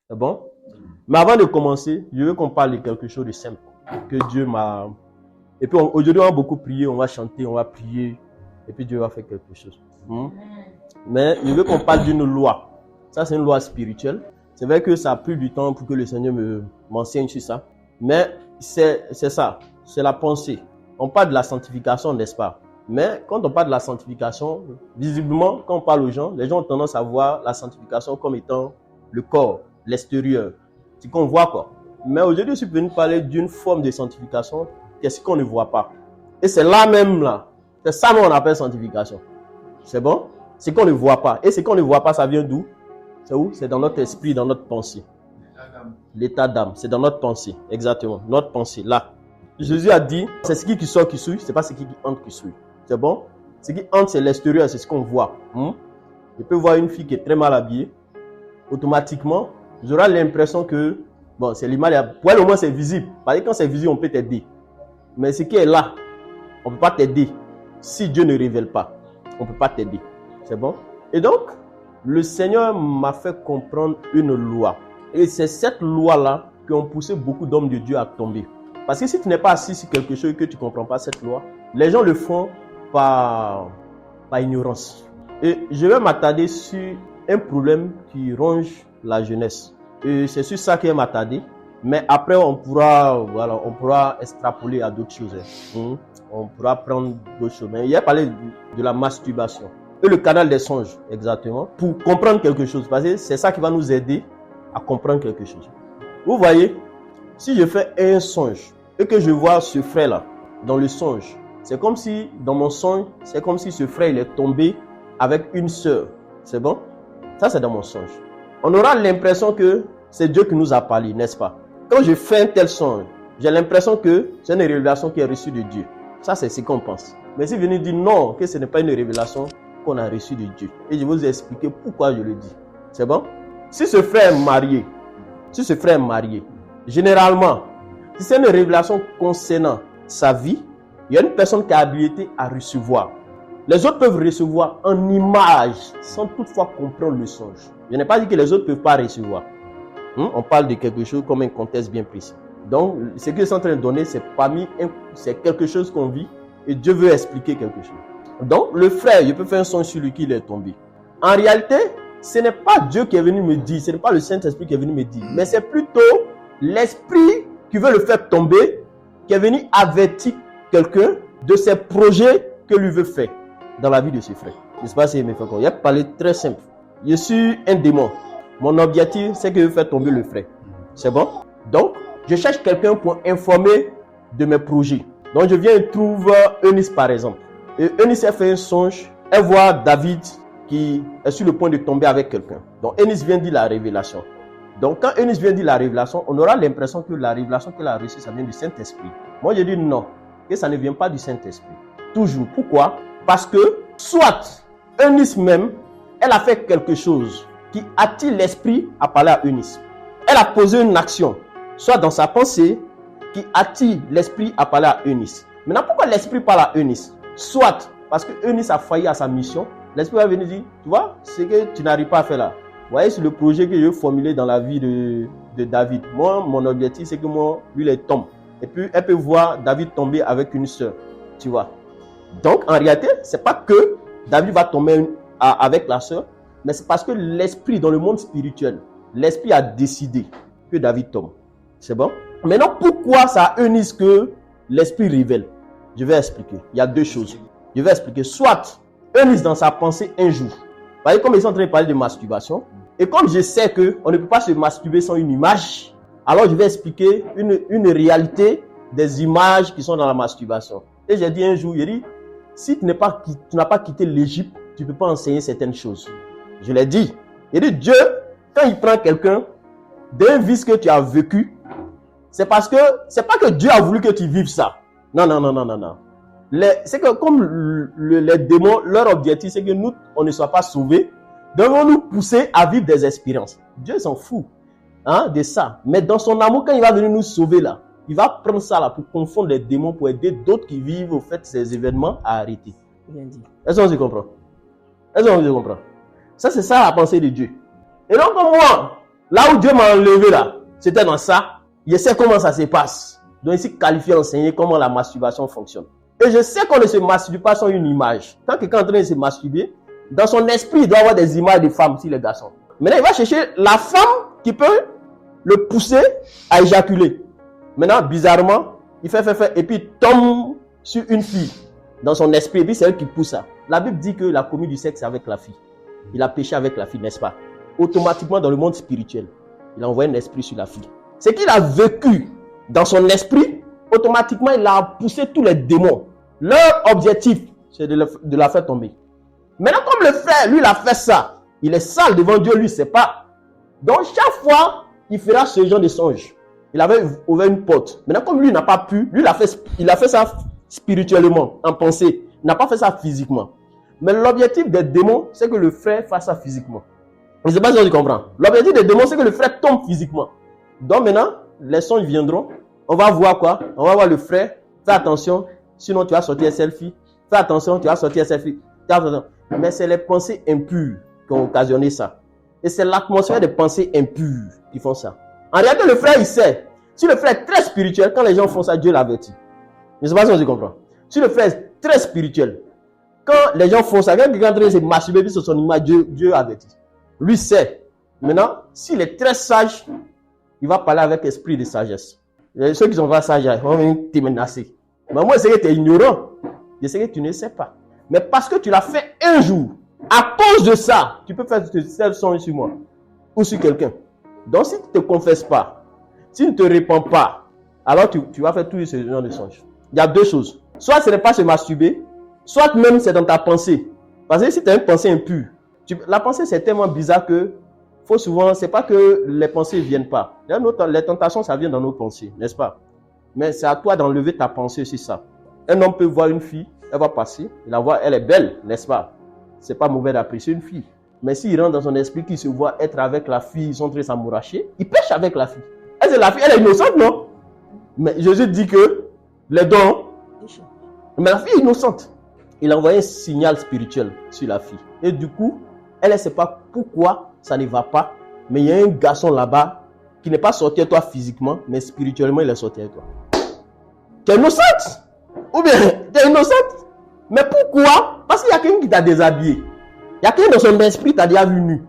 C'est bon? Mais avant de commencer, je veux qu'on parle de quelque chose de simple que Dieu m'a... Et puis aujourd'hui, on va beaucoup prier, on va chanter, on va prier, et puis Dieu va faire quelque chose. Mais je veux qu'on parle d'une loi. Ça, c'est une loi spirituelle. C'est vrai que ça a pris du temps pour que le Seigneur m'enseigne sur ça. Mais c'est ça, c'est la pensée. On parle de la sanctification, n'est-ce pas? Mais quand on parle de la sanctification, visiblement, quand on parle aux gens, les gens ont tendance à voir la sanctification comme étant le corps, l'extérieur. C'est qu'on voit quoi. Mais aujourd'hui, je suis venu parler d'une forme de sanctification, qu'est-ce qu'on ne voit pas. Et c'est là même là. C'est ça qu'on appelle sanctification. C'est bon? C'est qu'on ne voit pas. Et ce qu'on ne voit pas, ça vient d'où? C'est où? C'est dans notre esprit, dans notre pensée. L'état d'âme. C'est dans notre pensée. Exactement. Notre pensée, là. Jésus a dit, c'est ce qui sort qui souille, c'est pas ce qui entre qui souille. C'est bon? Ce qui entre, c'est l'extérieur, c'est ce qu'on voit. Je peux voir une fille qui est très mal habillée. Automatiquement, j'aurai l'impression que, bon, c'est l'image, pour elle au moins c'est visible. Parce que quand c'est visible, on peut t'aider. Mais ce qui est là, on ne peut pas t'aider. Si Dieu ne révèle pas, on ne peut pas t'aider. C'est bon? Et donc, le Seigneur m'a fait comprendre une loi. Et c'est cette loi-là qui a poussé beaucoup d'hommes de Dieu à tomber. Parce que si tu n'es pas assis sur quelque chose et que tu ne comprends pas cette loi, les gens le font par ignorance. Et je vais m'attarder sur un problème qui ronge la jeunesse. Et c'est sur ça que je vais m'attarder. Mais après, on pourra extrapoler à d'autres choses. On pourra prendre d'autres choses. Mais il a parlé de la masturbation. Et le canal des songes, exactement, pour comprendre quelque chose. Parce que c'est ça qui va nous aider à comprendre quelque chose. Vous voyez, si je fais un songe et que je vois ce frère-là dans le songe, c'est comme si, dans mon songe, c'est comme si ce frère il est tombé avec une sœur. C'est bon? Ça, c'est dans mon songe. On aura l'impression que c'est Dieu qui nous a parlé, n'est-ce pas? Quand je fais un tel songe, j'ai l'impression que c'est une révélation qui est reçue de Dieu. Ça, c'est ce qu'on pense. Mais si vous venez dire non, que ce n'est pas une révélation qu'on a reçue de Dieu. Et je vais vous expliquer pourquoi je le dis. C'est bon? Si ce frère est marié, généralement, si c'est une révélation concernant sa vie, il y a une personne qui a habilité à recevoir. Les autres peuvent recevoir en image sans toutefois comprendre le songe. Je n'ai pas dit que les autres ne peuvent pas recevoir. On parle de quelque chose comme un contexte bien précis. Donc, ce que je suis en train de donner, c'est quelque chose qu'on vit et Dieu veut expliquer quelque chose. Donc, le frère, je peux faire un songe sur lui qu'il est tombé. En réalité, ce n'est pas Dieu qui est venu me dire, ce n'est pas le Saint-Esprit qui est venu me dire, mais c'est plutôt l'Esprit qui veut le faire tomber, qui est venu avertir quelqu'un de ses projets que lui veut faire dans la vie de ses frères. Je ne sais pas si il me fait encore. Il a parlé très simple. Je suis un démon. Mon objectif, c'est que je veux faire tomber le frère. C'est bon? Donc, je cherche quelqu'un pour informer de mes projets. Donc, je viens et trouve Eunice par exemple. Et Eunice a fait un songe. Elle voit David qui est sur le point de tomber avec quelqu'un. Donc, Eunice vient dire la révélation. Donc, quand Eunice vient dire la révélation, on aura l'impression que la révélation qu'elle a reçue, ça vient du Saint-Esprit. Moi, je dis non, que ça ne vient pas du Saint-Esprit. Toujours. Pourquoi? Parce que, soit Eunice même, elle a fait quelque chose qui attire l'esprit à parler à Eunice. Elle a posé une action, soit dans sa pensée, qui attire l'esprit à parler à Eunice. Maintenant, pourquoi l'esprit parle à Eunice? Soit parce que Eunice a failli à sa mission, l'esprit va venir dire, tu vois, ce que tu n'arrives pas à faire là. Vous voyez, c'est le projet que je veux formuler dans la vie de David. Moi, mon objectif, c'est que moi, lui, il tombe. Et puis, elle peut voir David tomber avec une sœur. Tu vois. Donc, en réalité, c'est pas que David va tomber avec la sœur, mais c'est parce que l'esprit, dans le monde spirituel, l'esprit a décidé que David tombe. C'est bon? Maintenant, pourquoi ça a Eunice que l'esprit révèle? Je vais expliquer. Il y a deux choses. Je vais expliquer. Soit, Eunice dans sa pensée un jour. Vous voyez, comme ils sont en train de parler de masturbation, et comme je sais qu'on ne peut pas se masturber sans une image, alors je vais expliquer une réalité des images qui sont dans la masturbation. Et j'ai dit un jour, j'ai dit, si tu n'as pas quitté l'Égypte, tu ne peux pas enseigner certaines choses. Je l'ai dit. J'ai dit, Dieu, quand il prend quelqu'un d'un vice que tu as vécu, c'est parce que, c'est pas que Dieu a voulu que tu vives ça. Non. C'est que comme les démons, leur objectif, c'est que nous, on ne soit pas sauvés, devons nous pousser à vivre des expériences. Dieu s'en fout de ça. Mais dans son amour, quand il va venir nous sauver là, il va prendre ça là pour confondre les démons, pour aider d'autres qui vivent au fait ces événements à arrêter. Bien dit. Est-ce qu'on se comprend? Ça, c'est ça la pensée de Dieu. Et donc, moi, Là où Dieu m'a enlevé là, c'était dans ça. Je sais comment ça se passe. Donc ici, qualifié, enseigner comment la masturbation fonctionne. Et je sais qu'on ne se masturbe pas sans une image. Quand quelqu'un est en train de se masturber, dans son esprit, il doit avoir des images de femmes, si les garçons. Maintenant, il va chercher la femme qui peut le pousser à éjaculer. Maintenant, bizarrement, il fait, et puis il tombe sur une fille dans son esprit, et puis c'est elle qui pousse ça. La Bible dit qu'il a commis du sexe avec la fille. Il a péché avec la fille, n'est-ce pas? Automatiquement, dans le monde spirituel, il a envoyé un esprit sur la fille. Ce qu'il a vécu dans son esprit, automatiquement, il a poussé tous les démons. Leur objectif, c'est de la faire tomber. Maintenant, comme le frère, lui, il a fait ça, il est sale devant Dieu, lui, il ne sait pas. Donc, chaque fois, il fera ce genre de songe. Il avait ouvert une porte. Maintenant, comme lui n'a pas pu, lui, il a fait ça spirituellement, en pensée. Il n'a pas fait ça physiquement. Mais l'objectif des démons, c'est que le frère fasse ça physiquement. Je ne sais pas si on comprend. L'objectif des démons, c'est que le frère tombe physiquement. Donc maintenant, les songes viendront. On va voir quoi? On va voir le frère. Fais attention, sinon tu vas sortir un selfie. Fais attention, tu vas sortir un selfie. Mais c'est les pensées impures qui ont occasionné ça. Et c'est l'atmosphère des pensées impures qui font ça. En réalité, le frère, il sait. Si le frère est très spirituel, quand les gens font ça, Dieu l'avertit. Je ne sais pas si on se comprend. Si le frère est très spirituel, quand les gens font ça, quand quelqu'un est en train de se masturber sur son image, Dieu avertit. Lui sait. Maintenant, s'il est très sage, il va parler avec esprit de sagesse. Et ceux qui sont pas sages, ils vont venir te menacer. Mais moi, c'est que tu es ignorant. Je sais que tu ne sais pas. Mais parce que tu l'as fait un jour, à cause de ça, tu peux faire tel son sur moi ou sur quelqu'un. Donc, si tu ne te confesses pas, si tu ne te répands pas, alors tu vas faire tout ce genre de songe. Il y a deux choses. Soit ce n'est pas se masturber, soit même c'est dans ta pensée. Parce que si tu as une pensée impure, la pensée c'est tellement bizarre que faut souvent, c'est pas que les pensées ne viennent pas. Les tentations, ça vient dans nos pensées, n'est-ce pas? Mais c'est à toi d'enlever ta pensée sur ça. Un homme peut voir une fille, elle va passer, il la voit, elle est belle, n'est-ce pas? C'est pas mauvais d'apprécier une fille. Mais s'il rentre dans son esprit qu'il se voit être avec la fille, ils sont en train de s'amouracher, il pêche avec la fille. La fille, elle est innocente, non? Mais Jésus dit que les dons, mais la fille est innocente. Il a envoyé un signal spirituel sur la fille. Et du coup, elle ne sait pas pourquoi ça ne va pas. Mais il y a un garçon là-bas qui n'est pas sorti à toi physiquement, mais spirituellement, il est sorti à toi. Tu es innocente? Ou bien, tu es innocente? Mais pourquoi? Parce qu'il y a quelqu'un qui t'a déshabillé. Il y a quelqu'un dans son esprit qui t'a déjà vu nu.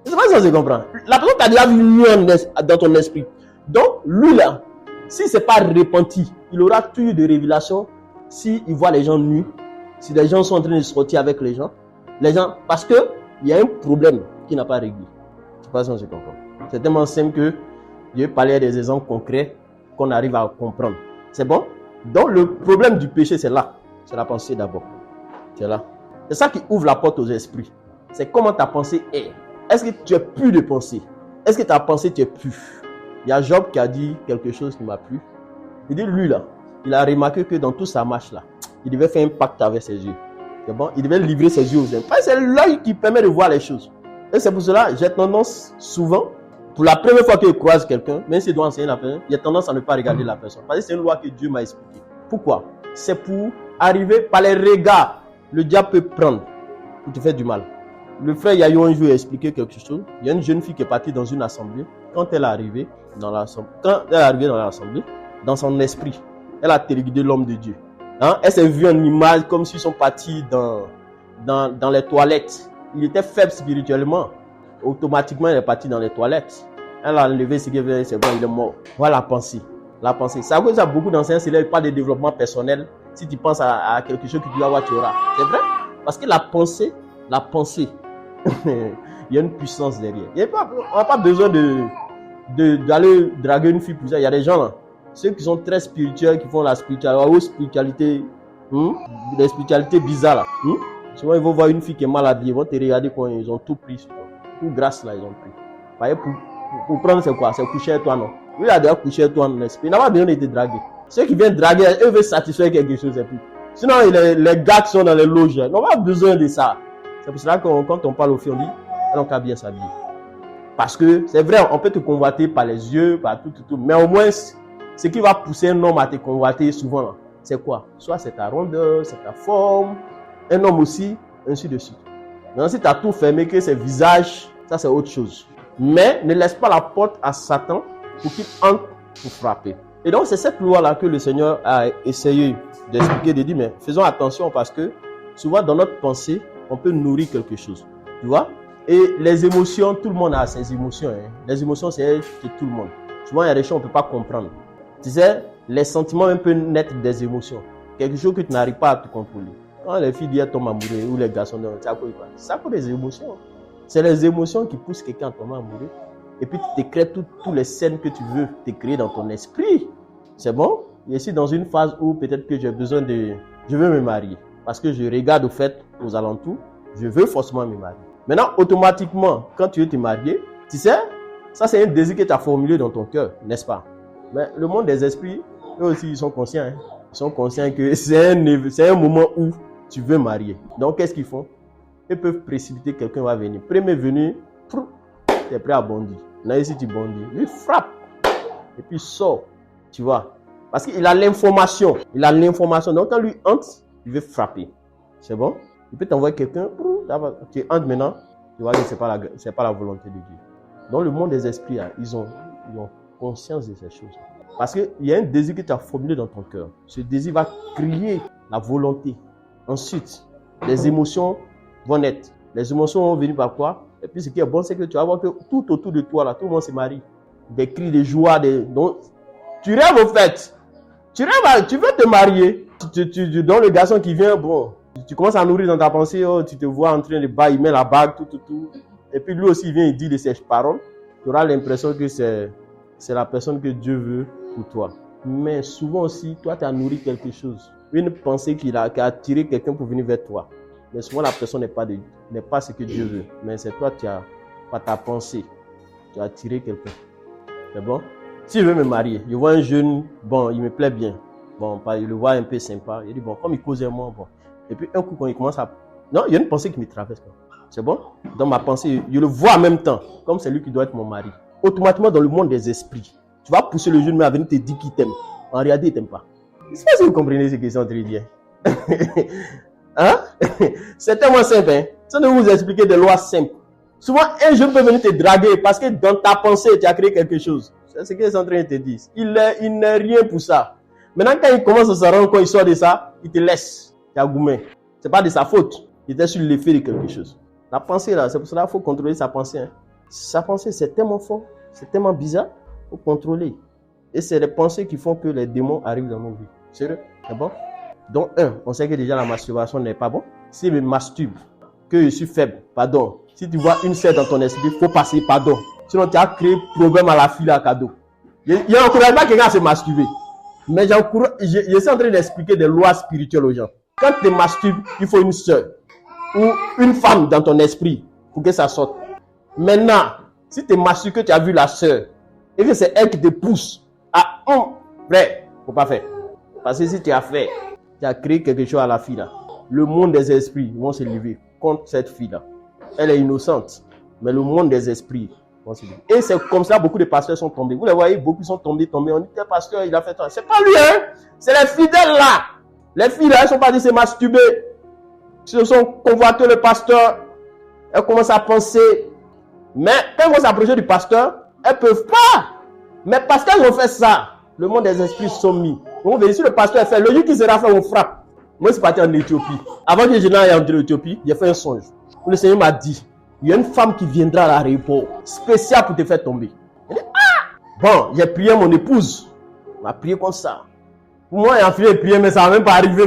Je ne sais pas si on se comprend. La personne t'a déjà vu nu dans ton esprit. Donc, lui là, si ce n'est pas repenti, il aura toujours de révélations s'il voit les gens nus, si les gens sont en train de sortir avec les gens, parce qu'il y a un problème qui n'a pas réglé. Je ne sais pas si on se comprend. C'est tellement simple que je vais parler des exemples concrets qu'on arrive à comprendre. C'est bon? Donc le problème du péché, c'est là. C'est la pensée d'abord. C'est là. C'est ça qui ouvre la porte aux esprits. C'est comment ta pensée est. Est-ce que tu es plus de pensée? Est-ce que ta pensée tu es plus? Il y a Job qui a dit quelque chose qui m'a plu. Il dit, lui là, il a remarqué que dans toute sa marche là, il devait faire un pacte avec ses yeux. C'est bon? Il devait livrer ses yeux aux hommes. C'est l'œil qui permet de voir les choses. Et c'est pour cela, j'ai tendance souvent, pour la première fois que je croise quelqu'un, même s'il doit enseigner la personne, j'ai tendance à ne pas regarder la personne. Parce que c'est une loi que Dieu m'a expliquée. Pourquoi? C'est pour arriver par les regards. Le diable peut prendre pour te faire du mal. Le frère Yayo un jour a expliqué quelque chose. Il y a une jeune fille qui est partie dans une assemblée. Quand elle est arrivée dans l'assemblée, dans son esprit, elle a téléguidé l'homme de Dieu. Hein? Elle s'est vue en image comme s'ils sont partis dans les toilettes. Il était faible spirituellement. Automatiquement, il est parti dans les toilettes. Elle a enlevé ce qu'il veut, c'est bon, il est mort. Voilà la pensée. La pensée. Ça cause ça beaucoup d'enseignants, c'est pas de développement personnel. Si tu penses à quelque chose que tu vas avoir, tu auras. C'est vrai? Parce que la pensée, il y a une puissance derrière. On n'a pas besoin d'aller draguer une fille pour ça. Il y a des gens là, ceux qui sont très spirituels, qui font la spiritualité, des spiritualités bizarres là. Souvent ils vont voir une fille qui est mal habillée, ils vont te regarder quand ils ont tout pris sur toi. Tout grâce là, ils ont pris. Voyez, pour prendre c'est quoi? C'est coucher avec toi, non? Lui, il a déjà couché avec toi en esprit. Il n'a pas besoin de te draguer. Ceux qui viennent draguer, eux veulent satisfaire quelque chose et puis. Sinon, les gars qui sont dans les loges, ils n'ont pas besoin de ça. C'est pour cela que quand on parle aux filles, on dit, elles n'ont qu'à bien s'habiller. Parce que c'est vrai, on peut te convoiter par les yeux, par tout. Mais au moins, ce qui va pousser un homme à te convoiter souvent, c'est quoi? Soit c'est ta rondeur, c'est ta forme, un homme aussi, ainsi de suite. Maintenant, si tu as tout fermé, que c'est visage, ça c'est autre chose. Mais ne laisse pas la porte à Satan pour qu'il entre pour frapper. Et donc, c'est cette loi-là que le Seigneur a essayé d'expliquer, de dire, mais faisons attention parce que souvent dans notre pensée, on peut nourrir quelque chose. Tu vois? Et les émotions, tout le monde a ses émotions. Hein. Les émotions, c'est chez tout le monde. Souvent, il y a des choses qu'on ne peut pas comprendre. Tu sais, les sentiments même peuvent naître des émotions. Quelque chose que tu n'arrives pas à te contrôler. Quand les filles disent tombent amoureux ou les garçons disent c'est à cause de quoi? C'est à cause des émotions. C'est les émotions qui poussent quelqu'un à tomber amoureux. Et puis tu te crées toutes les scènes que tu veux te créer dans ton esprit. C'est bon? Je suis dans une phase où peut-être que j'ai besoin de... Je veux me marier. Parce que je regarde au fait aux alentours. Je veux forcément me marier. Maintenant, automatiquement, quand tu veux te marier, tu sais, ça c'est un désir que tu as formulé dans ton cœur, n'est-ce pas? Mais le monde des esprits, eux aussi, ils sont conscients. Hein? Ils sont conscients que c'est un moment où tu veux marier. Donc, qu'est-ce qu'ils font? Ils peuvent précipiter, quelqu'un va venir. Premier venu, tu es prêt à bondir. Là, ici, tu bondis. Il frappe. Et puis, il sort. Tu vois? Parce qu'il a l'information. Il a l'information. Donc, quand lui entre, il veut frapper. C'est bon? Il peut t'envoyer quelqu'un. Tu entres maintenant. Tu vois que ce n'est pas la volonté de Dieu. Dans le monde des esprits, ils ont conscience de ces choses. Parce qu'il y a un désir que tu as formulé dans ton cœur. Ce désir va créer la volonté. Ensuite, les émotions vont naître. Les émotions vont venir par quoi? Et puis ce qui est bon, c'est que tu vas voir que tout autour de toi, là, tout le monde se marie. Des cris de joie. Donc, tu rêves au fait. Tu rêves, tu veux te marier. Dans le garçon qui vient, bon, tu commences à nourrir dans ta pensée, oh, tu te vois en train de battre, il met la bague, tout. Et puis lui aussi, il vient, il dit de ces paroles. Tu auras l'impression que c'est la personne que Dieu veut pour toi. Mais souvent aussi, toi, tu as nourri quelque chose. Une pensée qui a attiré quelqu'un pour venir vers toi. Mais souvent, la personne n'est pas ce que Dieu veut. Mais c'est toi, par ta pensée, tu as attiré quelqu'un. C'est bon? Si je veux me marier, je vois un jeune, bon, il me plaît bien. Bon, il le voit un peu sympa. Il dit, bon, comme il cause moi, bon. Et puis, un coup, quand il commence à... Non, il y a une pensée qui me traverse. C'est bon? Dans ma pensée, je le vois en même temps, comme c'est lui qui doit être mon mari. Automatiquement, dans le monde des esprits, tu vas pousser le jeune à venir te dire qu'il t'aime. En réalité, il t'aime pas. Je ne sais pas si vous comprenez ce que c'est en train de dire. Hein? C'est tellement simple, hein? Ça de vous expliquer des lois simples. Souvent, un jeune peut venir te draguer parce que dans ta pensée, tu as créé quelque chose. C'est ce qu'ils sont en train de te dire. Il n'est rien pour ça. Maintenant, quand il commence à se rendre compte, il sort de ça, il te laisse. Tu as goumé. Ce n'est pas de sa faute. Il était sur l'effet de quelque chose. La pensée, là, c'est pour cela qu'il faut contrôler sa pensée. Hein. Sa pensée, c'est tellement fort, c'est tellement bizarre. Il faut contrôler. Et c'est les pensées qui font que les démons arrivent dans nos vies. Sérieux? C'est bon? Donc, on sait que déjà la masturbation n'est pas bon. Si je me masturbe, que je suis faible, pardon. Si tu vois une sœur dans ton esprit, il faut passer pardon. Sinon, tu as créé problème à la fille à cadeau. Je n'encourage pas quelqu'un à se masturber. Mais je suis en train d'expliquer des lois spirituelles aux gens. Quand tu te masturbes, il faut une sœur ou une femme dans ton esprit pour que ça sorte. Maintenant, si tu te masturbes, que tu as vu la sœur, et que c'est elle qui te pousse à frère, il ne faut pas faire. Parce que si tu as fait, tu as créé quelque chose à la fille là. Le monde des esprits vont se lever contre cette fille là. Elle est innocente, mais le monde des esprits vont se lever. Et c'est comme ça beaucoup de pasteurs sont tombés. Vous les voyez, beaucoup sont tombés. On dit que le pasteur, il a fait ça. C'est pas lui, hein. C'est les fidèles là. Les filles là, elles sont pas dit se masturber. Ils se sont convoité le pasteur. Elles commencent à penser. Mais quand elles vont s'approcher du pasteur, elles peuvent pas. Mais parce qu'elles ont fait ça, le monde des esprits sont mis. On veut dire, si le pasteur a fait, le jour qui sera fait, on frappe. Moi, je suis parti en Éthiopie. Avant que je n'aille en Éthiopie, j'ai fait un songe. Où le Seigneur m'a dit, il y a une femme qui viendra à l'aéroport, spéciale pour te faire tomber. Elle dit, bon, j'ai prié mon épouse. Elle m'a prié comme ça. Pour moi, il a fait prier, mais ça n'a même pas arrivé.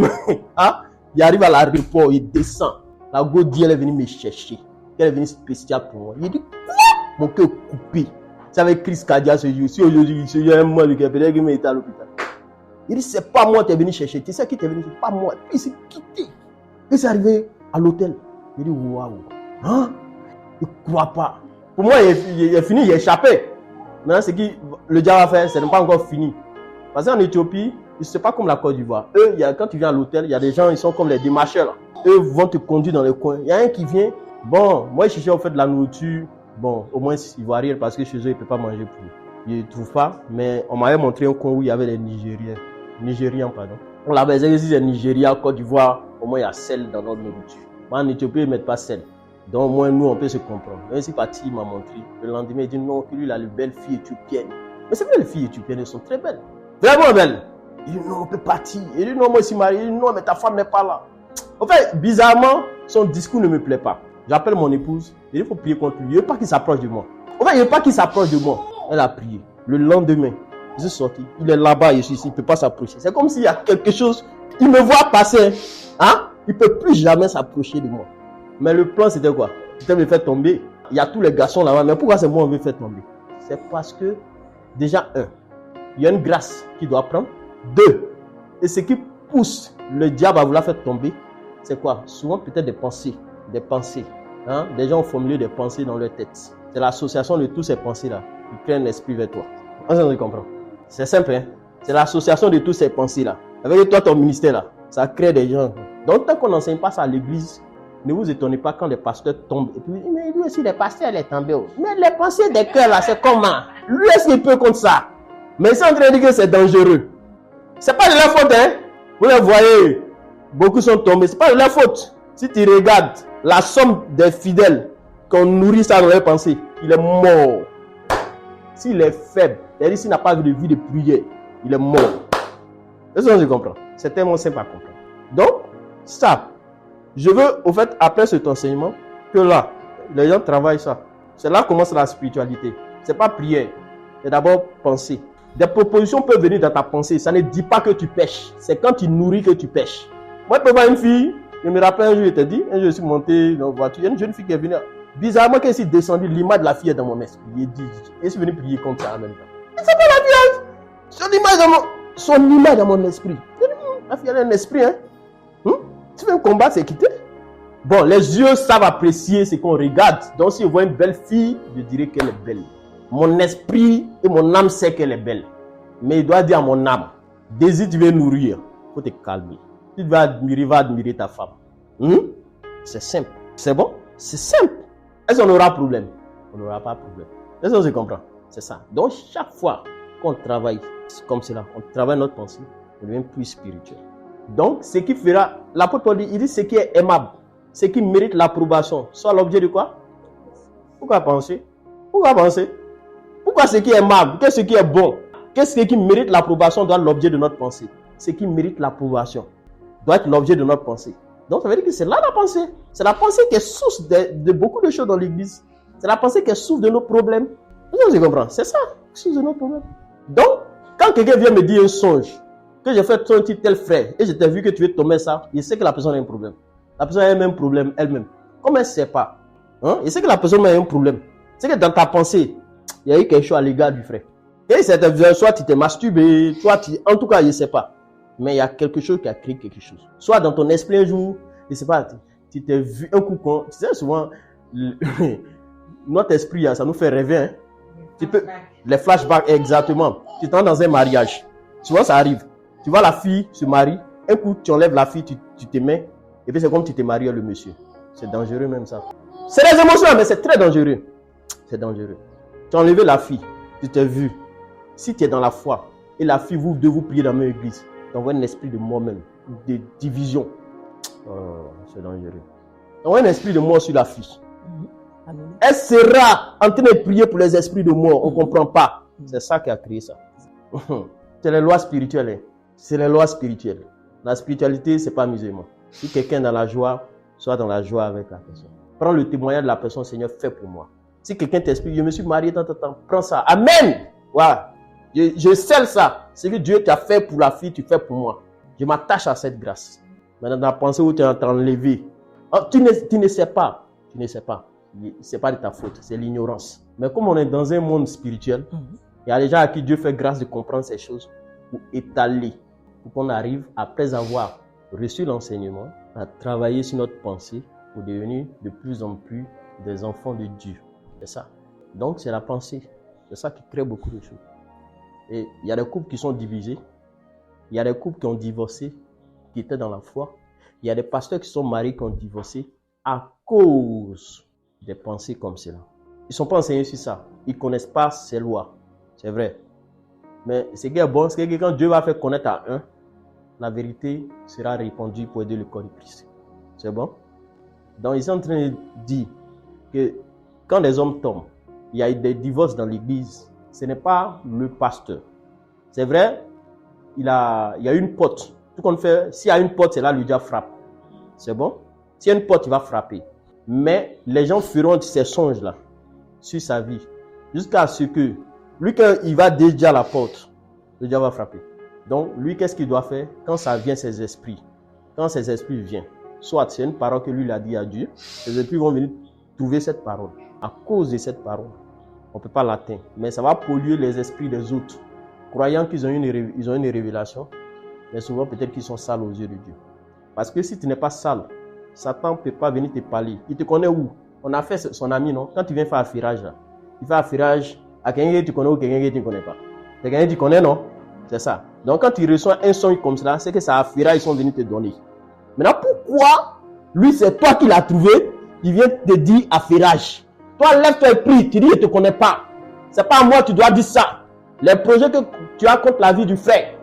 Hein? Il arrive à l'aéroport, il descend. La go dit, elle est venue me chercher. Elle est venue spéciale pour moi. Il dit, quoi? Mon cœur coupé. C'est avec crise cardiaque ce jour. Si aujourd'hui, il y a un mois de cœur, peut-être qu'il m'est à l'hôpital. Il dit, c'est pas moi qui t'es venu chercher. Tu sais qui t'es venu chercher? Pas moi. Puis il s'est quitté. Il s'est arrivé à l'hôtel. Il dit, waouh. Hein? Il ne croit pas. Pour moi, il est fini, il est échappé. Maintenant, ce que le diable a fait, ce n'est pas encore fini. Parce qu'en Éthiopie, ce n'est pas comme la Côte d'Ivoire. Eux, quand tu viens à l'hôtel, il y a des gens, ils sont comme les démarcheurs. Là. Eux vont te conduire dans les coins. Il y a un qui vient. Bon, moi, je cherchais au fait de la nourriture. Bon, au moins, il va rire parce que chez eux, il ne peut pas manger plus. Je ne trouve pas. Mais on m'avait montré un coin où il y avait les Nigériens. Nigérians, pardon. On l'avait dit, si c'est Nigeria, Côte d'Ivoire, au moins, il y a sel dans notre nourriture. Moi, en Éthiopie, ils ne mettent pas sel. Donc, moi, nous, on peut se comprendre. Même si Pati m'a montré, le lendemain, il dit non, que lui, il a une belle fille éthiopienne. Mais c'est vrai, les filles éthiopiennes, elles sont très belles. Vraiment belles. Il dit non, on peut partir. Il dit non, moi, je suis marié. Il dit non, mais ta femme n'est pas là. En fait, bizarrement, son discours ne me plaît pas. J'appelle mon épouse. Il dit il faut prier contre lui. Il ne veut pas qu'il s'approche de moi. En fait, il ne veut pas qu'il s'approche de moi. Elle a prié. Le lendemain, je suis sorti. Il est là-bas, je suis ici. Il ne peut pas s'approcher. C'est comme s'il y a quelque chose. Il me voit passer. Hein? Il ne peut plus jamais s'approcher de moi. Mais le plan, c'était quoi? C'était me faire tomber. Il y a tous les garçons là-bas. Mais pourquoi c'est moi on veut faire tomber? C'est parce que, déjà, il y a une grâce qu'il doit prendre. 2, et ce qui pousse le diable à vouloir faire tomber, c'est quoi? Souvent peut-être des pensées. Hein? Des gens ont formulé des pensées dans leur tête. C'est l'association de toutes ces pensées-là qui crée un esprit vers toi. On comprend. C'est simple, hein? C'est l'association de toutes ces pensées-là. Avec toi, ton ministère là, ça crée des gens. Donc, tant qu'on n'enseigne pas ça à l'église, ne vous étonnez pas quand les pasteurs tombent. Et puis, mais lui aussi, les pasteurs, il est tombé. Mais les pensées des cœurs là, c'est comment? Lui, est-ce qu'il peut contre ça? Mais c'est en train de dire que c'est dangereux. C'est pas de leur faute, hein? Vous les voyez, beaucoup sont tombés. C'est pas de leur faute. Si tu regardes la somme des fidèles qu'on nourrit ça dans leurs pensées, il est mort. S'il est faible, c'est-à-dire s'il n'a pas de vie de prière, il est mort. Est-ce que je comprends? C'est tellement simple à comprendre. Donc, ça, je veux, au fait, après cet enseignement, que là, les gens travaillent ça. C'est là que commence la spiritualité. C'est pas prière. C'est d'abord penser. Des propositions peuvent venir dans ta pensée. Ça ne dit pas que tu pêches. C'est quand tu nourris que tu pêches. Moi, je peux voir une fille. Je me rappelle un jour, je t'ai dit, un jour, je suis monté dans la voiture. Il y a une jeune fille qui est venue. Bizarrement, quand je suis descendu, l'image de la fille est dans mon esprit. Je suis venu prier comme ça en même temps. C'est pas la fille. Son image dans mon esprit. La fille, elle a un esprit, hein. Tu veux un combat, c'est quitter. Bon, les yeux savent apprécier ce qu'on regarde. Donc, si je vois une belle fille, je dirais qu'elle est belle. Mon esprit et mon âme sait qu'elle est belle. Mais il doit dire à mon âme, désir, tu veux nourrir. Il faut te calmer. Tu vas admirer ta femme. C'est simple. C'est bon? C'est simple. Est-ce qu'on aura problème? On n'aura pas de problème. Est-ce qu'on se comprend? C'est ça. Donc, chaque fois qu'on travaille comme cela, on travaille notre pensée, on devient plus spirituel. Donc, ce qui fera, l'apôtre Paul dit, il dit ce qui est aimable, ce qui mérite l'approbation, soit l'objet de quoi? Pourquoi penser? Pourquoi ce qui est aimable, qu'est-ce qui est bon, qu'est-ce qui mérite l'approbation doit être l'objet de notre pensée? Ce qui mérite l'approbation doit être l'objet de notre pensée. Donc, ça veut dire que c'est là la pensée. C'est la pensée qui est source de beaucoup de choses dans l'église. C'est la pensée qui est source de nos problèmes. Vous comprenez? C'est ça, source de nos problèmes. Donc, quand quelqu'un vient me dire un songe, que j'ai fait ton petit tel frère, et je t'ai vu que tu veux tomber ça, je sais que la personne a un problème. La personne a un même problème elle-même. Comme elle ne sait pas, je sais que la personne a un problème. C'est que dans ta pensée, il y a eu quelque chose à l'égard du frère. Et soit tu t'es masturbé, en tout cas, je ne sais pas. Mais il y a quelque chose qui a créé quelque chose. Soit dans ton esprit un jour, je ne sais pas, tu t'es vu un coup, tu sais souvent, notre esprit, ça nous fait rêver. Hein? Les flashbacks, exactement. Tu t'entres dans un mariage. Souvent, ça arrive. Tu vois la fille se marie, un coup, tu enlèves la fille, tu te mets, et puis c'est comme si tu t'es marié le monsieur. C'est dangereux même ça. C'est des émotions, mais c'est très dangereux. C'est dangereux. Tu as enlevé la fille, tu t'es vu. Si tu es dans la foi, et la fille, vous deux, vous priez dans la même église, tu envoies un esprit de moi-même, de division. C'est dangereux. Tu envoies un esprit de mort sur la fille. Elle sera en train de prier pour les esprits de mort. On ne comprend pas. C'est ça qui a créé ça. C'est les lois spirituelles. Hein. C'est les lois spirituelles. La spiritualité, ce n'est pas musulman. Si quelqu'un est dans la joie, soit dans la joie avec la personne. Prends le témoignage de la personne, Seigneur, fais pour moi. Si quelqu'un t'explique, je me suis marié, prends ça. Amen. Voilà. Je scelle ça. Ce que Dieu t'a fait pour la fille, tu fais pour moi. Je m'attache à cette grâce. Maintenant, dans la pensée où tu es en train de lever, tu ne sais pas. Tu ne sais pas. Ce n'est pas de ta faute, c'est l'ignorance. Mais comme on est dans un monde spirituel, il y a des gens à qui Dieu fait grâce de comprendre ces choses pour étaler, pour qu'on arrive, après avoir reçu l'enseignement, à travailler sur notre pensée pour devenir de plus en plus des enfants de Dieu. C'est ça. Donc, c'est la pensée. C'est ça qui crée beaucoup de choses. Et il y a des couples qui sont divisés. Il y a des couples qui ont divorcé, qui étaient dans la foi. Il y a des pasteurs qui sont mariés, qui ont divorcé à cause des pensées comme cela. Ils ne sont pas enseignés sur ça. Ils ne connaissent pas ces lois. C'est vrai. Mais ce qui est bon, c'est que quand Dieu va faire connaître à un, la vérité sera répandue pour aider le corps de Christ. C'est bon? Donc, ils sont en train de dire que quand les hommes tombent, il y a des divorces dans l'église. Ce n'est pas le pasteur. C'est vrai, il y a une porte. Tout qu'on fait, s'il y a une porte, c'est là le diable frappe. C'est bon? S'il y a une porte, il va frapper. Mais les gens feront ces songes-là sur sa vie. Jusqu'à ce que, lui, quand il va déjà à la porte, le diable va frapper. Donc, lui, qu'est-ce qu'il doit faire? Quand ça vient, ses esprits. Quand ces esprits viennent, soit c'est une parole que lui a dit à Dieu, les esprits vont venir trouver cette parole. À cause de cette parole, on ne peut pas l'atteindre. Mais ça va polluer les esprits des autres, croyant qu'ils ont une révélation, mais souvent peut-être qu'ils sont sales aux yeux de Dieu. Parce que si tu n'es pas sale, Satan ne peut pas venir te parler. Il te connaît où? On a fait son ami, non? Quand tu viens faire affirage, là, il fait affirage à quelqu'un que tu connais ou quelqu'un que tu ne connais pas. C'est quelqu'un que tu connais, non? C'est ça. Donc quand tu reçois un son comme cela, c'est que ça affirage, ils sont venus te donner. Maintenant, pourquoi lui, c'est toi qui l'as trouvé, il vient te dire affirage. Toi, lève-toi et prie, tu dis je ne te connais pas. C'est pas à moi, tu dois dire ça. Les projets que tu as contre la vie du frère,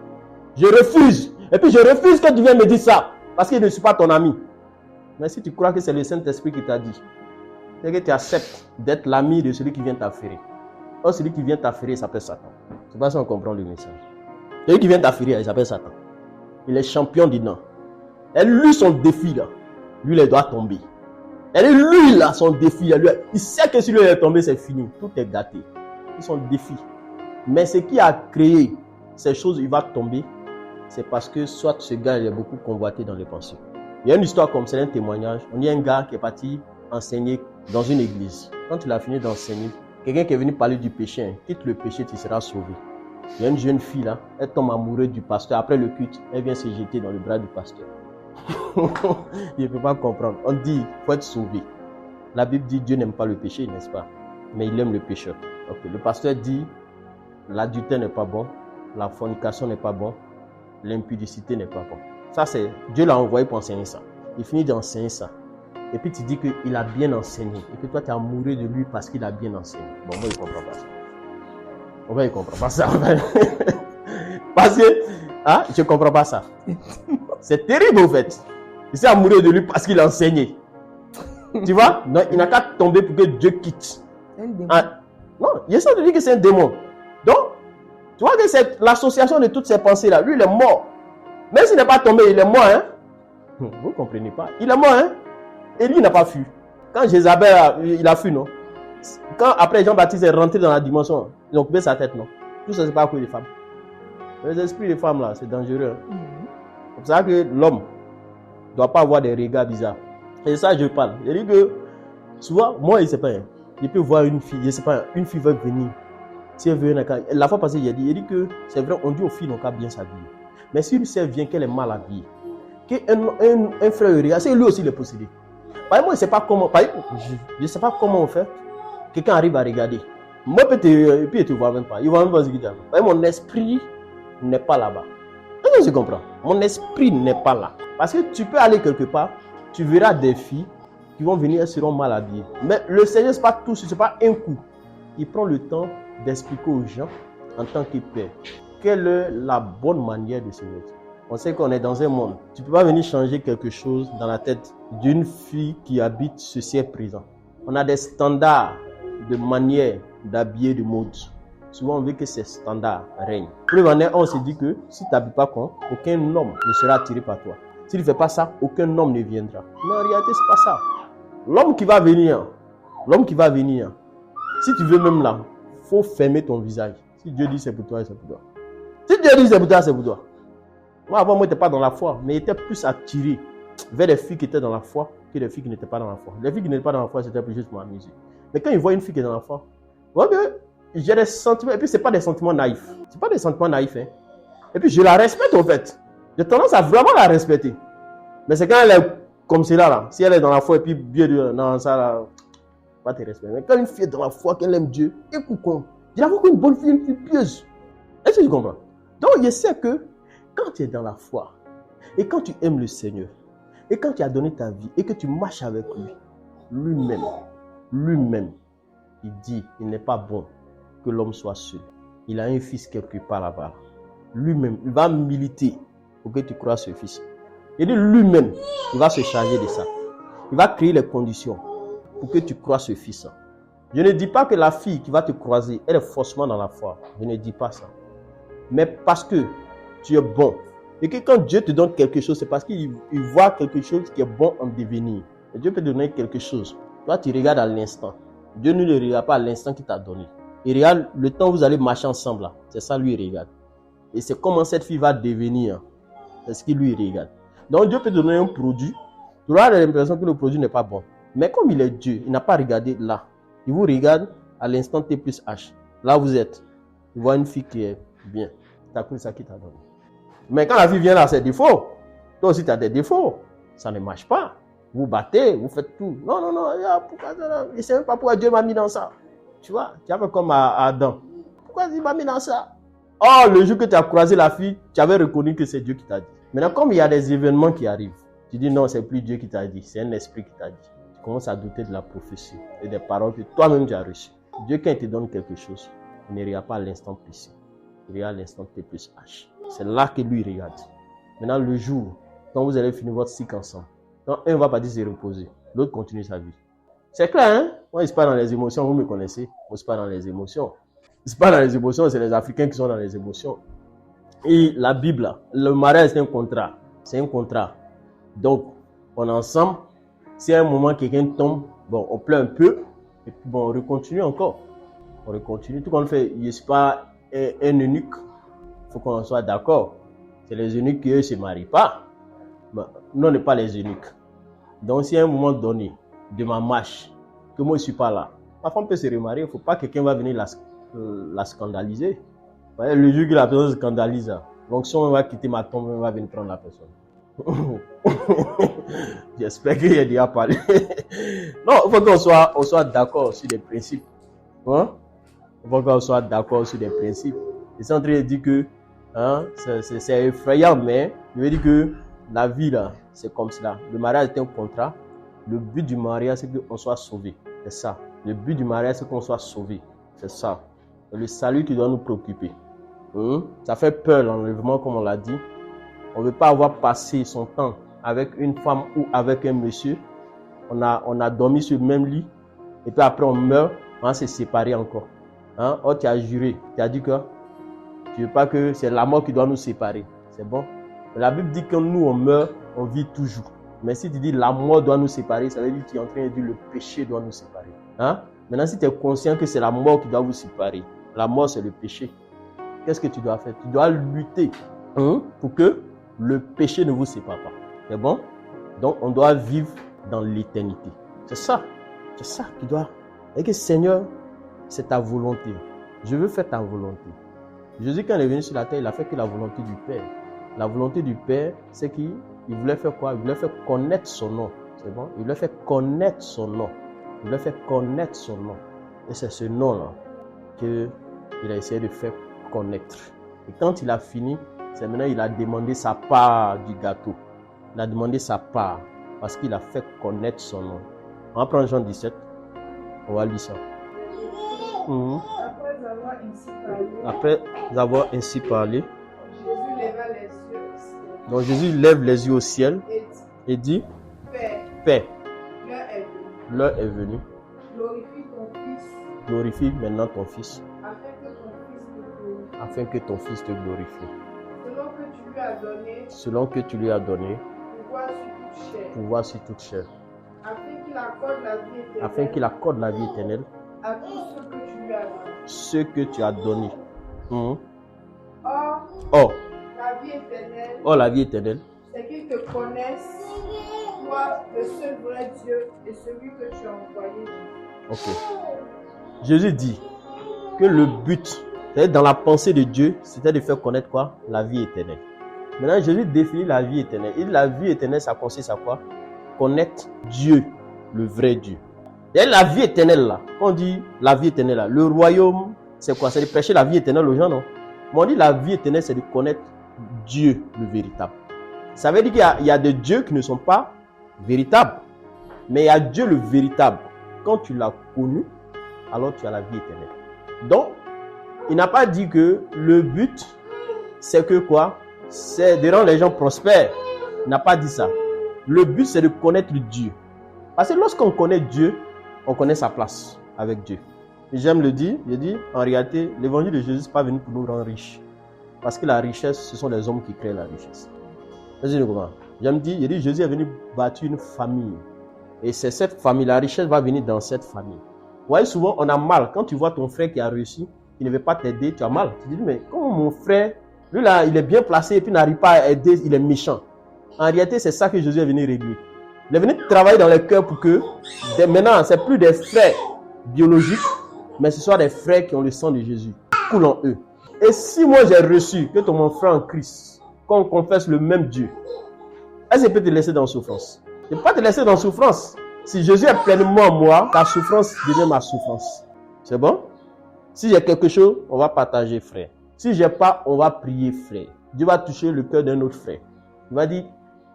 je refuse. Et puis je refuse que tu viennes me dire ça, parce qu'il ne suis pas ton ami. Mais si tu crois que c'est le Saint-Esprit qui t'a dit, c'est que tu acceptes d'être l'ami de celui qui vient t'affairer. Or, celui qui vient t'affairer, il s'appelle Satan. Je ne sais pas si on comprend le message. Celui qui vient t'affairer, il s'appelle Satan. Il est champion du nom. Et lui, son défi, là, lui, il doit tomber. Et lui, là, son défi, là, lui, il sait que si lui est tombé, c'est fini. Tout est gâté. C'est son défi. Mais ce qui a créé ces choses, il va tomber, c'est parce que soit ce gars, il est beaucoup convoité dans les pensées. Il y a une histoire comme c'est un témoignage. On dit un gars qui est parti enseigner dans une église. Quand il a fini d'enseigner, quelqu'un qui est venu parler du péché, hein, quitte le péché, tu seras sauvé. Il y a une jeune fille là, elle tombe amoureuse du pasteur. Après le culte, elle vient se jeter dans le bras du pasteur. Il ne peut pas comprendre. On dit, il faut être sauvé. La Bible dit, Dieu n'aime pas le péché, n'est-ce pas? Mais il aime le pécheur. Okay. Le pasteur dit, l'adultère n'est pas bon, la fornication n'est pas bon, l'impudicité n'est pas bon. Ça, c'est Dieu l'a envoyé pour enseigner ça. Il finit d'enseigner ça. Et puis tu dis qu'il a bien enseigné. Et que toi, tu es amoureux de lui parce qu'il a bien enseigné. Bon, moi, il ne comprend pas ça. Moi, il ne comprend pas ça. Parce que, hein, je ne comprends pas ça. C'est terrible, au fait. Il s'est amoureux de lui parce qu'il a enseigné. Tu vois? Donc, il n'a qu'à tomber pour que Dieu quitte. Un démon. Ah, non, il essaie de dire que c'est un démon. Donc, tu vois que c'est l'association de toutes ces pensées-là. Lui, il est mort. Même s'il n'est pas tombé, il est mort, hein? Vous ne comprenez pas. Il est mort, hein? Et lui, il n'a pas fui. Quand Jézabel, il a fui, non? Quand après Jean-Baptiste est rentré dans la dimension, ils ont coupé sa tête, non? Tout ça, c'est pas à cause des femmes. Les esprits des femmes, là, c'est dangereux. Hein? C'est pour ça que l'homme ne doit pas avoir des regards bizarres. Et ça, je parle. Je dis que, souvent, moi, il ne sait pas. Hein? Il peut voir une fille, je ne sais pas, une fille va venir. Si elle veut, la fois passée, il dit que c'est vrai, on dit aux filles n'ont qu'à bien s'habiller. Mais si une sœur vient qu'elle est mal habillée, qu'un frère regarde, c'est lui aussi le possédé. Par exemple, moi, je ne sais pas comment on fait. Quelqu'un arrive à regarder. Moi, puis il ne voit même pas. Il ne voit même pas ce qu'il y a. Par exemple, mon esprit n'est pas là-bas. Est-ce que je comprends? Mon esprit n'est pas là. Parce que tu peux aller quelque part, tu verras des filles qui vont venir, elles seront mal habillées. Mais le Seigneur, ce n'est pas tout, ce n'est pas un coup. Il prend le temps d'expliquer aux gens, en tant que père, quelle est la bonne manière de se mettre. On sait qu'on est dans un monde. Tu ne peux pas venir changer quelque chose dans la tête d'une fille qui habite ce siècle présent. On a des standards de manière d'habiller, de mode. Souvent, on veut que ces standards règnent. Plus on se dit que si tu n'habilles pas comme, aucun homme ne sera attiré par toi. Si tu ne fais pas ça, aucun homme ne viendra. Mais en réalité, ce n'est pas ça. L'homme qui va venir, si tu veux même là, il faut fermer ton visage. Si Dieu dit c'est pour toi, c'est pour toi. Si Dieu dit c'est pour toi, c'est pour toi. Moi, avant, moi, je n'étais pas dans la foi, mais j'étais plus attiré vers les filles qui étaient dans la foi que les filles qui n'étaient pas dans la foi. Les filles qui n'étaient pas dans la foi, c'était plus juste pour m'amuser. Mais quand ils voient une fille qui est dans la foi, moi, j'ai des sentiments, et puis ce n'est pas des sentiments naïfs. Ce n'est pas des sentiments naïfs. Hein. Et puis je la respecte en fait. J'ai tendance à vraiment la respecter. Mais c'est quand elle est comme cela, là. Si elle est dans la foi et puis bien dans ça, là, pas te respecter. Mais quand une fille est dans la foi, qu'elle aime Dieu, écoute, il y a beaucoup une bonne fille, une fille pieuse. Est-ce que tu comprends? Donc, je sais que quand tu es dans la foi, et quand tu aimes le Seigneur, et quand tu as donné ta vie, et que tu marches avec lui, lui-même, il dit, il n'est pas bon que l'homme soit seul. Il a un fils quelque part là-bas. Lui-même, il va militer pour que tu crois ce fils. Il dit lui-même, il va se charger de ça. Il va créer les conditions pour que tu croies ce fils-là. Je ne dis pas que la fille qui va te croiser, elle est forcément dans la foi. Je ne dis pas ça. Mais parce que tu es bon. Et que quand Dieu te donne quelque chose, c'est parce qu'il voit quelque chose qui est bon en devenir. Et Dieu peut te donner quelque chose. Toi, tu regardes à l'instant. Dieu ne le regarde pas à l'instant qu'il t'a donné. Il regarde le temps où vous allez marcher ensemble. Là. C'est ça, lui, il regarde. Et c'est comment cette fille va devenir. C'est ce qu'il lui regarde. Donc, Dieu peut te donner un produit. Tu auras l'impression que le produit n'est pas bon. Mais comme il est Dieu, il n'a pas regardé là. Il vous regarde à l'instant T plus H. Là, vous êtes. Il voit une fille qui est bien. Tu as pris ça qui t'a donné. Mais quand la fille vient là, c'est défaut. Toi aussi, tu as des défauts. Ça ne marche pas. Vous battez, vous faites tout. Non, pourquoi ça? Je ne sais même pas pourquoi Dieu m'a mis dans ça. Tu vois, tu as fait comme à Adam. Pourquoi il m'a mis dans ça? Oh, le jour que tu as croisé la fille, tu avais reconnu que c'est Dieu qui t'a dit. Maintenant, comme il y a des événements qui arrivent, tu dis non, c'est plus Dieu qui t'a dit, c'est un esprit qui t'a dit. Tu commences à douter de la prophétie et des paroles que toi-même tu as reçues. Dieu, quand il te donne quelque chose, il ne regarde pas à l'instant précis. Il regarde à l'instant T plus H. C'est là que lui regarde. Maintenant, le jour, quand vous allez finir votre cycle ensemble, quand un va partir se reposer, l'autre continue sa vie. C'est clair, hein? Moi, je ne suis pas dans les émotions, vous me connaissez. Moi, je ne suis pas dans les émotions. Je ne suis pas dans les émotions, c'est les Africains qui sont dans les émotions. Et la Bible, là, le mariage, c'est un contrat. C'est un contrat. Donc, on est ensemble. Si à un moment, quelqu'un tombe, bon, on pleure un peu. Et puis, bon, on recontinue encore. On recontinue. Tout comme on fait, je ne suis pas un eunuque. Il faut qu'on soit d'accord. C'est les eunuques qui, eux, ne se marient pas. Ben, nous, on n'est pas les eunuques. Donc, si à un moment donné, de ma marche, que moi, je ne suis pas là, ma femme peut se remarier. Il ne faut pas que quelqu'un va venir la scandaliser. Le jour que la personne se scandalise, donc si on va quitter ma tombe, on va venir prendre la personne. J'espère qu'il y a déjà parlé. Non, il faut qu'on soit d'accord sur des principes. Hein? Il faut qu'on soit d'accord sur des principes. Et c'est en train de dire que hein, c'est effrayant, mais je veux dire que la vie, là, c'est comme cela. Le mariage est un contrat. Le but du mariage, c'est qu'on soit sauvé. C'est ça. Le but du mariage, c'est qu'on soit sauvé. C'est ça. C'est le salut qui doit nous préoccuper. Ça fait peur l'enlèvement, comme on l'a dit. On ne veut pas avoir passé son temps avec une femme ou avec un monsieur. On a dormi sur le même lit. Et puis après, on meurt. On va se séparer encore. Hein? Oh, tu as juré. Tu as dit que tu ne veux pas que c'est la mort qui doit nous séparer. C'est bon. Mais la Bible dit que quand nous, on meurt, on vit toujours. Mais si tu dis la mort doit nous séparer, ça veut dire que tu es en train de dire le péché doit nous séparer. Hein? Maintenant, si tu es conscient que c'est la mort qui doit vous séparer, la mort c'est le péché, qu'est-ce que tu dois faire? Tu dois lutter pour que le péché ne vous sépare pas. C'est bon? Donc, on doit vivre dans l'éternité. C'est ça. C'est ça que tu dois. Et que Seigneur, c'est ta volonté. Je veux faire ta volonté. Jésus, quand il est venu sur la terre, il a fait que la volonté du Père. La volonté du Père, c'est qu'il voulait faire quoi? Il voulait faire connaître son nom. C'est bon? Il voulait faire connaître son nom. Il voulait faire connaître son nom. Et c'est ce nom-là qu'il a essayé de faire connaître. Et quand il a fini, c'est maintenant qu'il a demandé sa part du gâteau. Il a demandé sa part parce qu'il a fait connaître son nom. On va prendre Jean 17. On va lire ça. Après avoir ainsi parlé, Jésus leva les yeux au ciel. Donc Jésus lève les yeux au ciel et dit, Père, l'heure est venue. Glorifie ton Fils, Glorifie maintenant ton Fils, afin que ton Fils te glorifie. afin que ton Fils te glorifie. Selon que tu lui as donné, Pouvoir sur toute chair. afin qu'il accorde la vie éternelle, Afin qu'il accorde la vie éternelle. à tous ceux que tu lui as donnés. Ceux que tu as donnés. Or, la vie éternelle, C'est qu'ils te connaissent, toi, le seul vrai Dieu, et celui que tu as envoyé. Ok. Jésus dit que le but, c'est-à-dire dans la pensée de Dieu, c'était de faire connaître quoi? La vie éternelle. Maintenant, Jésus définit la vie éternelle. Et la vie éternelle, ça consiste à quoi? Connaître Dieu, le vrai Dieu. Et la vie éternelle là, quand on dit la vie éternelle là, le royaume, c'est quoi? C'est de prêcher la vie éternelle aux gens, non? Mais on dit la vie éternelle, c'est de connaître Dieu, le véritable. Ça veut dire qu'il y a des dieux qui ne sont pas véritables. Mais il y a Dieu le véritable. Quand tu l'as connu, alors tu as la vie éternelle. Donc, il n'a pas dit que le but, c'est que quoi? C'est de rendre les gens prospères. Il n'a pas dit ça. Le but, c'est de connaître Dieu. Parce que lorsqu'on connaît Dieu, on connaît sa place avec Dieu. Et j'aime le dire, je dis, en réalité, l'évangile de Jésus n'est pas venu pour nous rendre riches. Parce que la richesse, ce sont les hommes qui créent la richesse. J'aime dire, je dis, Jésus est venu bâtir une famille. Et c'est cette famille, la richesse va venir dans cette famille. Vous voyez, souvent, on a mal. Quand tu vois ton frère qui a réussi, il ne veut pas t'aider, tu as mal. Tu te dis, mais comment mon frère, lui là, il est bien placé et puis n'arrive pas à aider, il est méchant. En réalité, c'est ça que Jésus est venu régler. Il est venu travailler dans les cœurs pour que, maintenant, ce n'est plus des frères biologiques, mais ce sont des frères qui ont le sang de Jésus, qui coule en eux. Et si moi j'ai reçu que ton mon frère en Christ, qu'on confesse le même Dieu, est-ce qu'il peut te laisser dans la souffrance? Il ne peut pas te laisser dans la souffrance. Si Jésus est pleinement en moi, ta souffrance devient ma souffrance. C'est bon? Si j'ai quelque chose, on va partager, frère. Si j'ai pas, on va prier, frère. Dieu va toucher le cœur d'un autre frère. Il va dire,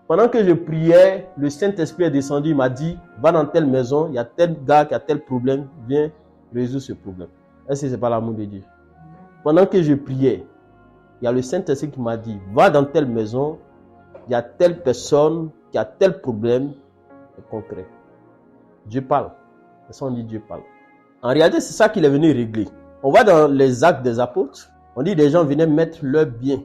pendant que je priais, le Saint-Esprit est descendu, il m'a dit, va dans telle maison, il y a tel gars qui a tel problème, viens résoudre ce problème. Est-ce que ce n'est pas l'amour de Dieu? Pendant que je priais, il y a le Saint-Esprit qui m'a dit, va dans telle maison, il y a telle personne qui a tel problème, c'est concret. Dieu parle. C'est ça on dit Dieu parle. En réalité, c'est ça qu'il est venu régler. On va dans les actes des apôtres, on dit des gens venaient mettre leurs biens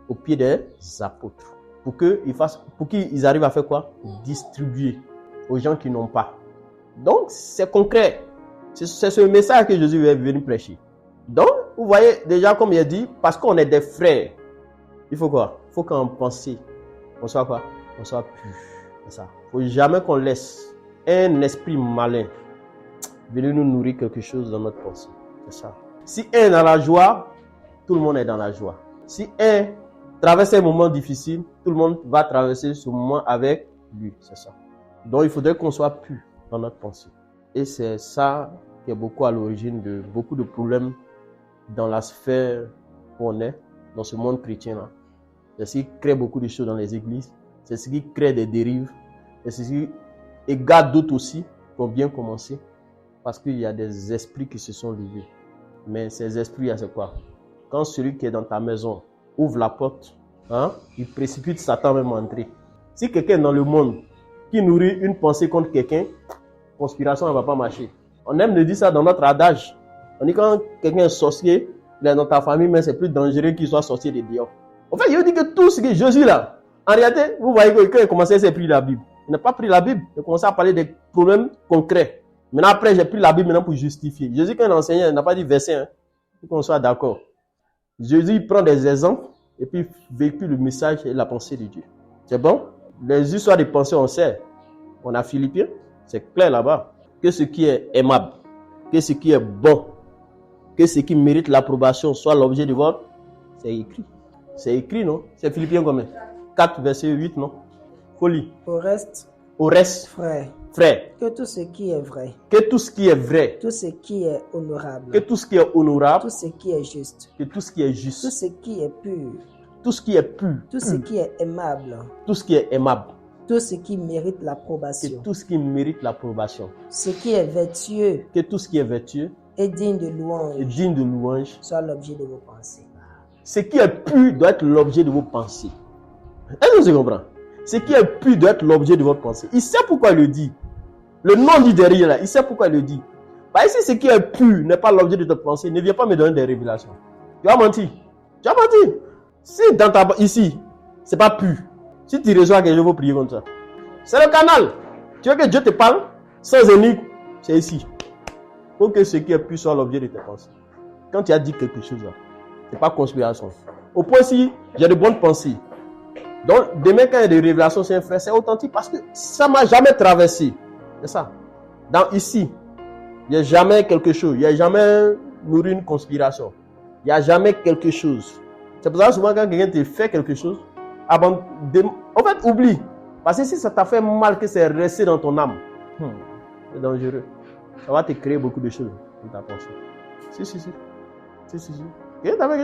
au pied des apôtres. Pour qu'ils arrivent à faire quoi? Distribuer aux gens qui n'ont pas. Donc, c'est concret. C'est ce message que Jésus est venu prêcher. Donc, vous voyez, déjà, comme il a dit, parce qu'on est des frères, il faut quoi? Il faut qu'en penser, on soit quoi? On soit pur. C'est ça. Il ne faut jamais qu'on laisse un esprit malin venir nous nourrir quelque chose dans notre pensée. C'est ça. Si un est dans la joie, tout le monde est dans la joie. Si un traverse un moment difficile, tout le monde va traverser ce moment avec lui. C'est ça. Donc, il faudrait qu'on soit pur dans notre pensée. Et c'est ça qui est beaucoup à l'origine de beaucoup de problèmes dans la sphère où on est, dans ce monde chrétien-là. C'est ce qui crée beaucoup de choses dans les églises. C'est ce qui crée des dérives. Et c'est ce qui égare d'autres aussi qui ont bien commencé. Parce qu'il y a des esprits qui se sont levés. Mais ces esprits, c'est quoi? Quand celui qui est dans ta maison ouvre la porte, il précipite Satan même entrer. Si quelqu'un dans le monde qui nourrit une pensée contre quelqu'un, conspiration ne va pas marcher. On aime le dire ça dans notre adage. On dit quand quelqu'un est sorcier, il est dans ta famille, mais c'est plus dangereux qu'il soit sorcier de dehors. En fait, il dit que tout ce que Jésus là, en réalité, vous voyez que quand il commençait, il a pris la Bible. Il n'a pas pris la Bible, il a commencé à parler des problèmes concrets. Maintenant, après, j'ai pris la Bible maintenant pour justifier. Jésus, quand il enseignait, il n'a pas dit verset, pour qu'on soit d'accord. Jésus, il prend des exemples et puis il véhicule le message et la pensée de Dieu. C'est bon? Les histoires de pensée, on sait. On a Philippiens, c'est clair là-bas. Que ce qui est aimable, que ce qui est bon, que ce qui mérite l'approbation soit l'objet de votre. C'est écrit. C'est écrit, non? C'est Philippiens combien? 4, verset 8, non? Folie. Au reste, frère, que tout ce qui est vrai, que tout ce qui est vrai, tout ce qui est honorable, que tout ce qui est honorable, tout ce qui est juste, que tout ce qui est juste, tout ce qui est pur, tout ce qui est pur, tout ce qui est aimable, tout ce qui est aimable, tout ce qui mérite que l'approbation, tout ce qui mérite l'approbation, ce qui est vertueux que tout ce qui est vertueux et digne de et louange digne de louange, soit l'objet de vos pensées. ce qui est pur doit être l'objet de vos pensées. Est-ce que vous comprenez? Ce qui est pur doit être l'objet de votre pensée. Il sait pourquoi il le dit. Le nom dit derrière là, il sait pourquoi il le dit. Parce que si ce qui est pur n'est pas l'objet de ta pensée, ne viens pas me donner des révélations. Tu vas mentir. Tu vas mentir. Si dans ta ici, c'est pas pur. Si tu reçois que je vais prier comme ça. C'est le canal. Tu veux que Dieu te parle sans énigme, c'est ici. Pour que ce qui est pur soit l'objet de tes pensées. Quand tu as dit quelque chose là, c'est pas conspiration. Au point si j'ai de bonnes pensées. Donc, demain, quand il y a des révélations, c'est un frère, c'est authentique parce que ça ne m'a jamais traversé. C'est ça. Dans ici, il n'y a jamais quelque chose. Il n'y a jamais nourri une conspiration. Il n'y a jamais quelque chose. C'est pour ça que souvent, quand quelqu'un te fait quelque chose, en fait, oublie. Parce que si ça t'a fait mal, que c'est resté dans ton âme, c'est dangereux. Ça va te créer beaucoup de choses dans ta pensée. Si.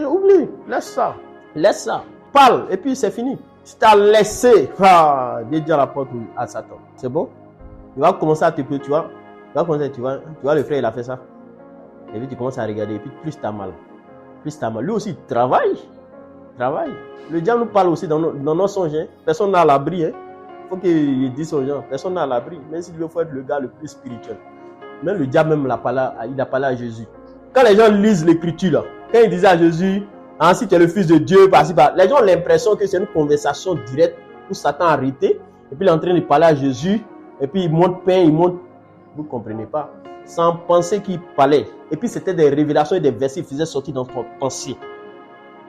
Oublie. Laisse ça. Parle, et puis c'est fini. Si tu as laissé, déjà la porte à Satan. C'est bon? Il va commencer à te pleurer, tu vois le frère, il a fait ça. Et puis tu commences à regarder, et puis plus tu as mal. Lui aussi, il travaille. Le diable nous parle aussi dans nos songes. Personne n'a l'abri. Il faut qu'il dise aux gens, personne n'a l'abri. Même s'il veut être le gars le plus spirituel. Même le diable il a parlé à Jésus. Quand les gens lisent l'écriture, là, quand ils disaient à Jésus, ah, si tu es le fils de Dieu, les gens ont l'impression que c'est une conversation directe où Satan a arrêté. Et puis il est en train de parler à Jésus. Et puis il monte pain, il monte. Vous ne comprenez pas. Sans penser qu'il parlait. Et puis c'était des révélations et des versets qu'il faisait sortir dans ton pensée.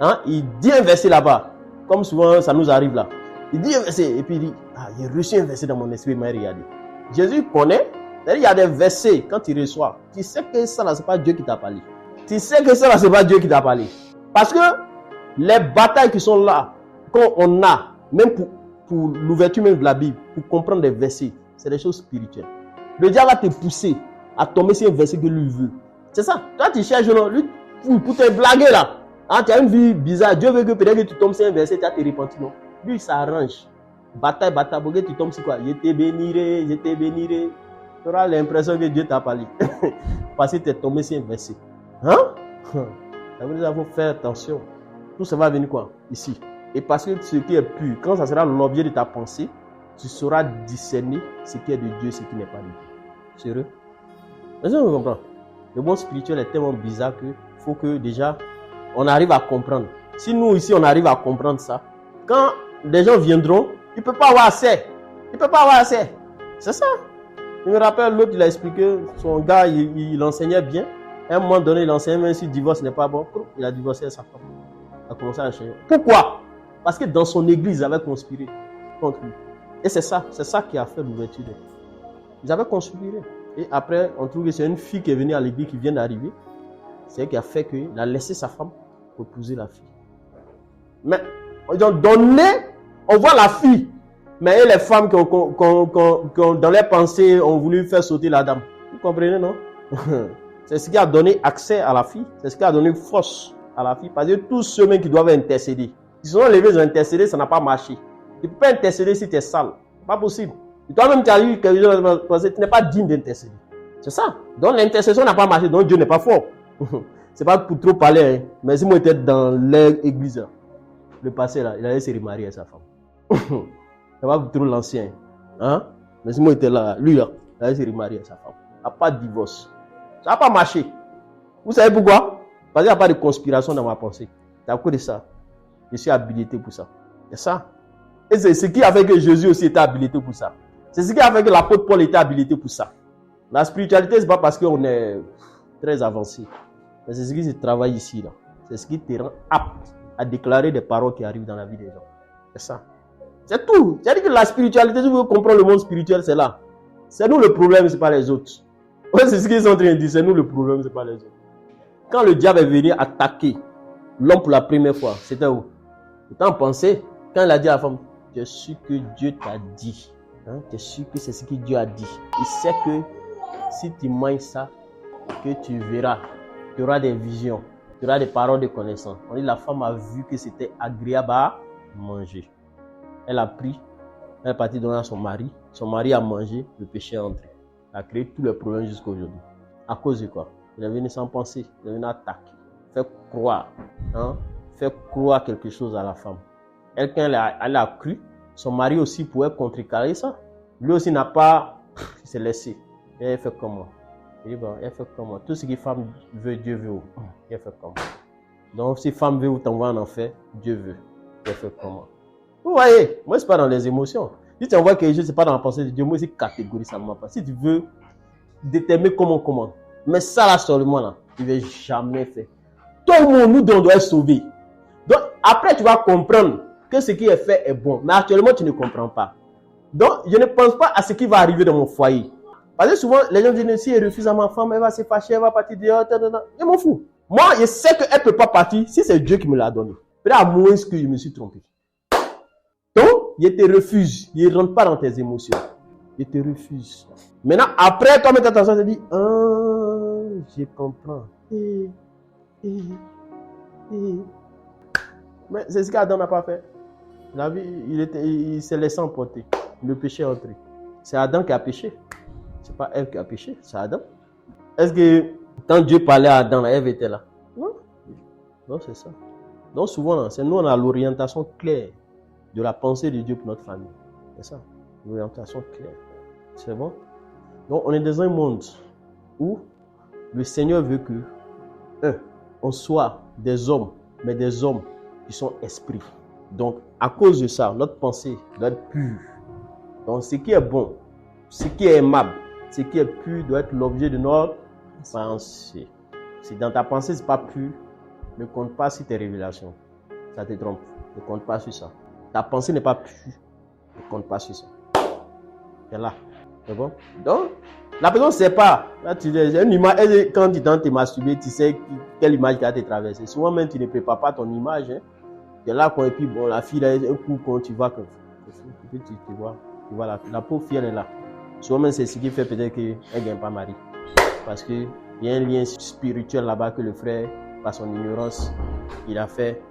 Hein? Il dit un verset là-bas. Comme souvent ça nous arrive là. Il dit un verset. Et puis il dit, ah, j'ai reçu un verset dans mon esprit, il m'a regardé. Jésus connaît. Il y a des versets, quand il reçoit, tu sais que ça là, c'est pas Dieu qui t'a parlé. Tu sais que ça là, c'est pas Dieu qui t'a parlé. Parce que les batailles qui sont là, qu'on a, même pour l'ouverture même de la Bible, pour comprendre les versets, c'est des choses spirituelles. Le diable va te pousser à tomber sur un verset que lui veut. C'est ça. Toi, tu cherches lui, pour te blaguer là. Hein, tu as une vie bizarre. Dieu veut que peut-être que tu tombes sur un verset, tu as te repentir. Non. Lui, il s'arrange. Bataille, pour que tu tombes sur quoi? Je te bénirai. Tu auras l'impression que Dieu t'a parlé. Parce que tu es tombé sur un verset. Hein? Ça veut dire qu'il faut faire attention. Tout ça va venir quoi? Ici. Et parce que ce qui est pur, quand ça sera l'objet de ta pensée, tu sauras discerner ce qui est de Dieu, ce qui n'est pas de Dieu. Sérieux? Est-ce que vous comprenez? Le monde spirituel est tellement bizarre qu'il faut que déjà, on arrive à comprendre. Si nous ici, on arrive à comprendre ça, quand des gens viendront, ils ne peuvent pas avoir accès. C'est ça. Je me rappelle, l'autre, il a expliqué, son gars, il enseignait bien. À un moment donné, il enseignait, même si le divorce n'est pas bon, il a divorcé sa femme. Il a commencé à enchaîner. Pourquoi? Parce que dans son église, ils avaient conspiré contre lui. Et c'est ça qui a fait l'ouverture. Ils avaient conspiré. Et après, on trouve que c'est une fille qui est venue à l'église, qui vient d'arriver. C'est elle qui a fait qu'il a laissé sa femme pour épouser la fille. Mais, ils ont donné, on voit la fille. Mais les femmes qui ont, dans leurs pensées, ont voulu faire sauter la dame. Vous comprenez, non? C'est ce qui a donné accès à la fille. C'est ce qui a donné force à la fille. Parce que tous ceux qui doivent intercéder, ils sont levés, ils ont intercédé, ça n'a pas marché. Tu ne peux pas intercéder si tu es sale. Pas possible. Et toi-même, tu as eu quelque chose, tu n'es pas digne d'intercéder. C'est ça. Donc l'intercession n'a pas marché, donc Dieu n'est pas fort. C'est pas pour trop parler, hein. Mais si moi j'étais dans l'église, le passé là, il allait se remarier à sa femme. C'est pas pour trop l'ancien. Hein? Mais si moi j'étais là, lui là, il allait se remarier à sa femme. Il n'y a pas de divorce. Ça n'a pas marché. Vous savez pourquoi? Parce qu'il n'y a pas de conspiration dans ma pensée. C'est à cause de ça. Je suis habilité pour ça. C'est ça. Et c'est ce qui a fait que Jésus aussi était habilité pour ça. C'est ce qui a fait que l'apôtre Paul était habilité pour ça. La spiritualité, ce n'est pas parce qu'on est très avancé. Mais c'est ce qui se travaille ici. Là. C'est ce qui te rend apte à déclarer des paroles qui arrivent dans la vie des gens. C'est ça. C'est tout. C'est-à-dire que la spiritualité, si vous voulez comprendre le monde spirituel, c'est là. C'est nous le problème, ce n'est pas les autres. Ouais, c'est ce qu'ils sont en train de dire. C'est nous le problème, ce n'est pas les autres. Quand le diable est venu attaquer l'homme pour la première fois, c'était où? C'était en pensée. Quand il a dit à la femme, tu es sûr que Dieu t'a dit. Hein? Tu es sûr que c'est ce que Dieu a dit. Il sait que si tu manges ça, que tu verras. Tu auras des visions. Tu auras des paroles de connaissance. On dit la femme a vu que c'était agréable à manger. Elle a pris. Elle est partie donner à son mari. Son mari a mangé. Le péché est entré. Elle a créé tous les problèmes jusqu'à aujourd'hui. À cause de quoi? Il est venu sans penser. Il est venu attaquer. Faire croire. Hein? Faire croire quelque chose à la femme. Elle, quand elle a cru, son mari aussi pouvait contrecarrer ça. Lui aussi n'a pas... Il s'est laissé. Et elle fait comment? Il dit, bon, elle fait comment? Tout ce que femme veut, Dieu veut. Elle fait comment? Donc, si femme veut ou t'envoie en enfer, Dieu veut. Elle fait comment? Vous voyez, moi, c'est pas dans les émotions. Si tu envoies quelque chose, c'est pas dans la pensée de Dieu. Moi, c'est catégoriquement pas. Si tu veux déterminer comment. Mais ça, là, seulement, là, tu ne vas jamais faire. Tout le monde, nous, on doit être sauvés. Donc, après, tu vas comprendre que ce qui est fait est bon. Mais actuellement, tu ne comprends pas. Donc, je ne pense pas à ce qui va arriver dans mon foyer. Parce que souvent, les gens disent, si elle refuse à ma femme, elle va se fâcher, elle va partir dehors. Je m'en fous. Moi, je sais qu'elle ne peut pas partir si c'est Dieu qui me l'a donné. Peut-être à moins que je me suis trompé. Donc, je te refuse. Je ne rentre pas dans tes émotions. Je te refuse. Maintenant, après, toi, mettre attention, tu te dis, je comprends. Mais c'est ce qu'Adam n'a pas fait. La vie, il s'est laissé emporter. Le péché est entré. C'est Adam qui a péché. C'est pas Ève qui a péché, c'est Adam. Est-ce que quand Dieu parlait à Adam, Ève était là? Non. Non, c'est ça. Donc souvent, c'est nous, on a l'orientation claire de la pensée de Dieu pour notre famille. C'est ça. L'orientation claire. C'est bon? Donc, on est dans un monde où le Seigneur veut que, on soit des hommes, mais des hommes qui sont esprits. Donc, à cause de ça, notre pensée doit être pure. Donc, ce qui est bon, ce qui est aimable, ce qui est pur doit être l'objet de notre pensée. Si dans ta pensée, ce n'est pas pur, ne compte pas sur tes révélations. Ça te trompe. Ne compte pas sur ça. Ta pensée n'est pas pure. Ne compte pas sur ça. C'est là. C'est bon? Donc, la personne ne sait pas. Là, tu dis, une image, quand tu tentes de te masturber, tu sais quelle image qui a été traversée. Souvent même, tu ne prépares pas ton image. Hein. Tu es là, et puis bon, la fille, là, un coup, quand tu vois que tu vois la pauvre fille, elle est là. Souvent même, c'est ce qui fait peut-être qu'elle ne gagne pas mari. Parce qu'il y a un lien spirituel là-bas que le frère, par son ignorance, il a fait,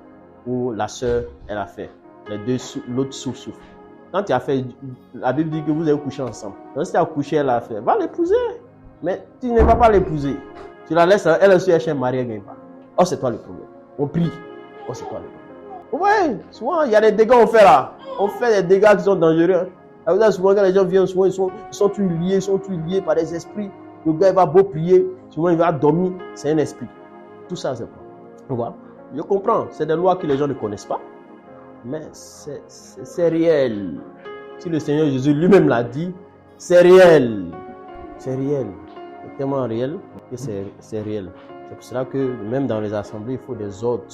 ou la sœur, elle a fait. Les deux, l'autre souffre. Quand tu as fait, la Bible dit que vous avez couché ensemble. Donc si tu as couché, elle a fait, va l'épouser. Mais tu ne vas pas l'épouser. Tu la laisses, elle aussi, elle cherche un mari, elle ne gagne pas. Oh, c'est toi le problème. On prie. Oh, c'est toi le problème. Ouais, souvent, il y a des dégâts qu'on fait là. On fait des dégâts qui sont dangereux. Hein. Souvent, quand les gens viennent, souvent, ils sont tous liés par des esprits. Le gars, il va beau prier. Souvent, il va dormir. C'est un esprit. Tout ça, c'est quoi? Voilà. Je comprends. C'est des lois que les gens ne connaissent pas. Mais c'est réel. Si le Seigneur Jésus lui-même l'a dit, c'est réel. C'est réel. C'est tellement réel que c'est réel. C'est pour cela que même dans les assemblées, il faut des ordres.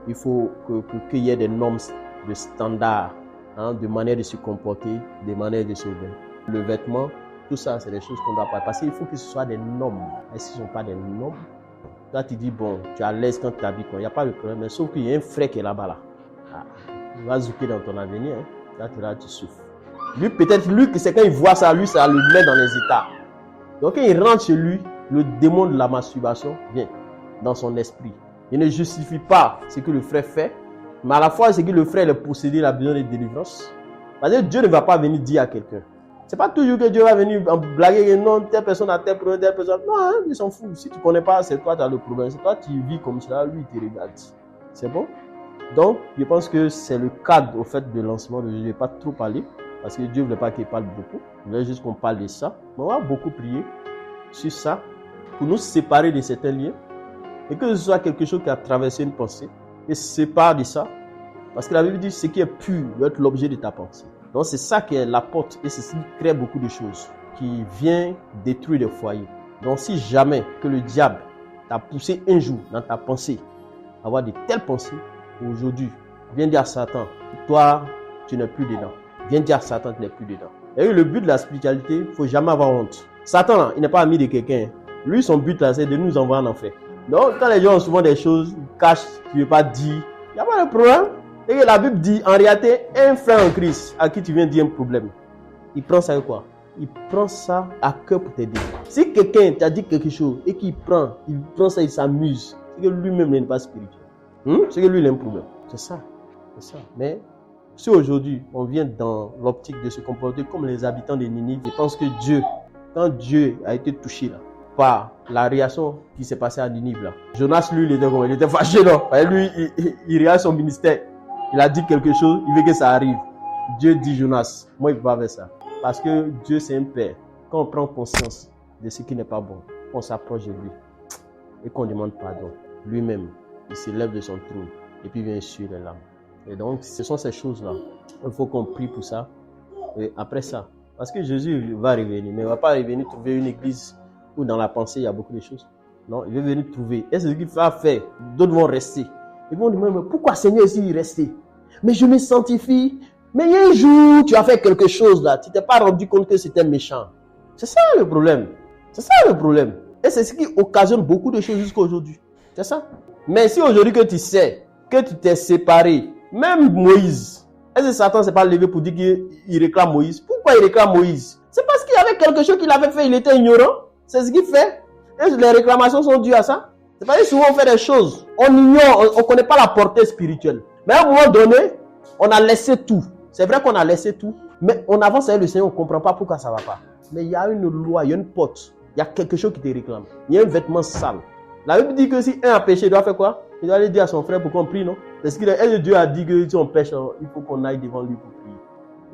Il faut qu'il y ait des normes de standards, hein, de manière de se comporter, de manière de se vêtir. Le vêtement, tout ça, c'est des choses qu'on doit pas. Parce qu'il faut que ce soit des normes. Et si ce ne sont pas des normes, là tu dis, bon, tu es à l'aise quand tu t'habilles. Il n'y a pas de problème. Mais sauf qu'il y a un frère qui est là-bas. Là. Ah, il va zouker dans ton avenir. Hein. Là, tu souffres. Lui, peut-être, c'est quand il voit ça, lui, ça le met dans les états. Donc, quand il rentre chez lui, le démon de la masturbation vient dans son esprit. Il ne justifie pas ce que le frère fait, mais à la fois, c'est que le frère est possédé, il a besoin de délivrance. Parce que Dieu ne va pas venir dire à quelqu'un. C'est pas toujours que Dieu va venir blaguer, non, telle personne a tel problème, telle personne. Non, hein, il s'en fout. Si tu ne connais pas, c'est toi qui as le problème. C'est toi qui vis comme ça, lui, il te regarde. C'est bon? Donc, je pense que c'est le cadre, au fait, de lancement de Jésus. Je ne vais pas trop parler, parce que Dieu ne veut pas qu'il parle beaucoup. Il veut juste qu'on parle de ça. Mais on va beaucoup prier sur ça, pour nous séparer de certains liens, et que ce soit quelque chose qui a traversé une pensée, et se sépare de ça. Parce que la Bible dit, ce qui est pur doit être l'objet de ta pensée. Donc, c'est ça qui est la porte, et c'est ce qui crée beaucoup de choses, qui vient détruire les foyers. Donc, si jamais que le diable t'a poussé un jour dans ta pensée, à avoir de telles pensées, aujourd'hui, viens dire à Satan, toi, tu n'es plus dedans. Viens dire à Satan, tu n'es plus dedans. Et le but de la spiritualité, il ne faut jamais avoir honte. Satan, là, il n'est pas ami de quelqu'un. Lui, son but, là, c'est de nous envoyer en enfer. Donc, quand les gens ont souvent des choses, ils cachent, tu ne veux pas dire, il n'y a pas de problème. Et la Bible dit, en réalité, un frère en Christ à qui tu viens dire un problème, il prend ça avec quoi? Il prend ça à cœur pour t'aider. Si quelqu'un t'a dit quelque chose et qu'il prend ça, il s'amuse, c'est que lui-même n'est pas spirituel. C'est que lui, il a un problème. C'est ça. Mais si aujourd'hui, on vient dans l'optique de se comporter comme les habitants de Ninive, je pense que Dieu, quand Dieu a été touché là, par la réaction qui s'est passée à Ninive là, Jonas, lui, il était fâché là. Lui, il regarde son ministère. Il a dit quelque chose, il veut que ça arrive. Dieu dit, Jonas, moi, il ne peut pas faire ça. Parce que Dieu, c'est un père. Quand on prend conscience de ce qui n'est pas bon, on s'approche de lui et qu'on demande pardon. Lui-même, il se lève de son trône et puis vient essuyer les larmes. Et donc, ce sont ces choses-là. Il faut qu'on prie pour ça. Et après ça, parce que Jésus va revenir, mais il ne va pas revenir trouver une église où dans la pensée, il y a beaucoup de choses. Non, il veut venir trouver. Et c'est ce qu'il va faire. D'autres vont rester. Ils vont dire, mais pourquoi Seigneur ici il restait? Mais je me sanctifie. Mais il y a un jour, tu as fait quelque chose là. Tu ne t'es pas rendu compte que c'était méchant. C'est ça le problème. C'est ça le problème. Et c'est ce qui occasionne beaucoup de choses jusqu'à aujourd'hui. C'est ça. Mais si aujourd'hui que tu sais que tu t'es séparé, même Moïse, est-ce que Satan ne s'est pas levé pour dire qu'il réclame Moïse? Pourquoi il réclame Moïse? C'est parce qu'il y avait quelque chose qu'il avait fait, il était ignorant. C'est ce qu'il fait. Et les réclamations sont dues à ça. C'est parce que souvent on fait des choses, on ignore, on ne connaît pas la portée spirituelle. Mais à un moment donné, on a laissé tout. C'est vrai qu'on a laissé tout, mais on avance avec le Seigneur, on ne comprend pas pourquoi ça ne va pas. Mais il y a une loi, il y a une porte, il y a quelque chose qui te réclame. Il y a un vêtement sale. La Bible dit que si un a péché, il doit faire quoi? Il doit aller dire à son frère pour qu'on prie, non? Parce que Dieu a dit que si on pêche, il faut qu'on aille devant lui pour prier.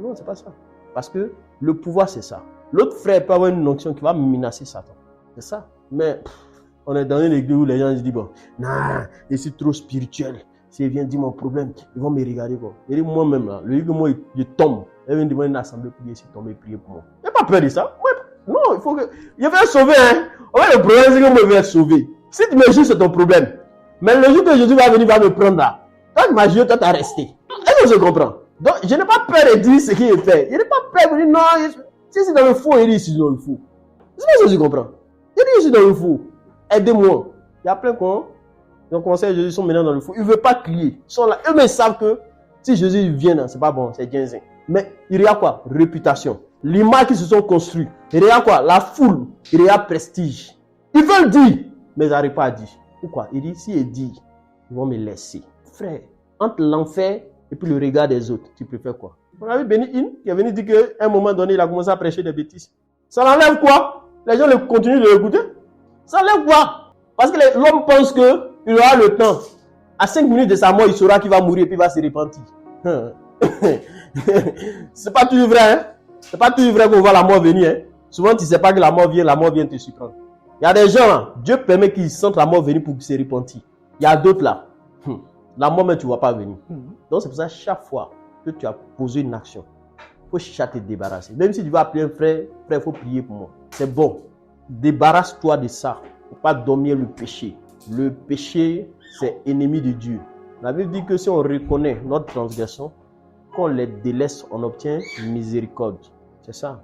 Non, c'est pas ça. Parce que le pouvoir, c'est ça. L'autre frère peut avoir une onction qui va menacer Satan. C'est ça. Mais on est dans une église où les gens se disent, bon, non, je suis trop spirituel. Si ils viennent dire mon problème, ils vont me regarder. Quoi. Et moi-même, là, le jour que moi, je tombe, ils viennent devant une assemblée pour dire, si tomber, prier pour moi. Il n'y a pas peur de ça. Ouais. Non, il faut que... Je vais être sauvé, hein. En fait, le problème, c'est que moi, je vais être sauvé. Si tu me juges, c'est ton problème. Mais le jour que Jésus va venir, va me prendre là. Quand tu m'as jugé, toi, tu as resté. Est-ce que je comprends? Donc, je n'ai pas peur de dire ce qu'il fait. Je n'ai pas peur de dire, non, si c'est dans le faux, il dit, si c'est dans le faux. C'est pas ce que je comprends. Il dit, je suis dans le faux. Aidez-moi. Il y a plein de gens. Donc, conseil Jésus sont maintenant dans le faux. Ils ne veulent pas crier. Ils sont là. Eux-mêmes savent que si Jésus vient, c'est pas bon, c'est Dienzin. Mais il y a quoi? Réputation. L'image qui se sont construits. Il y a quoi? La foule. Il y a prestige. Ils veulent dire, mais ils n'arrivent pas à dire. Pourquoi? Il dit, si ils disent, ils vont me laisser. Frère, entre l'enfer et puis le regard des autres, tu préfères quoi? On a vu Benny Hinn qui est venu dire qu'à un moment donné, il a commencé à prêcher des bêtises. Ça enlève quoi? Les gens continuent de l'écouter. Ça enlève quoi? Parce que l'homme pense qu'il aura le temps. À 5 minutes de sa mort, il saura qu'il va mourir et puis il va se repentir. C'est pas toujours vrai, hein? C'est pas toujours vrai qu'on voit la mort venir, hein? Souvent, tu ne sais pas que la mort vient te surprendre. Il y a des gens là, Dieu permet qu'ils sentent la mort venir pour se repentir. Il y a d'autres là, la mort même tu ne vois pas venir. Donc c'est pour ça chaque fois que tu as posé une action, il faut chercher à te débarrasser. Même si tu vas appeler un frère, il faut prier pour moi. C'est bon. Débarrasse-toi de ça. Il ne faut pas dormir le péché. Le péché, c'est ennemi de Dieu. La Bible dit que si on reconnaît notre transgression, qu'on les délaisse, on obtient miséricorde. C'est ça.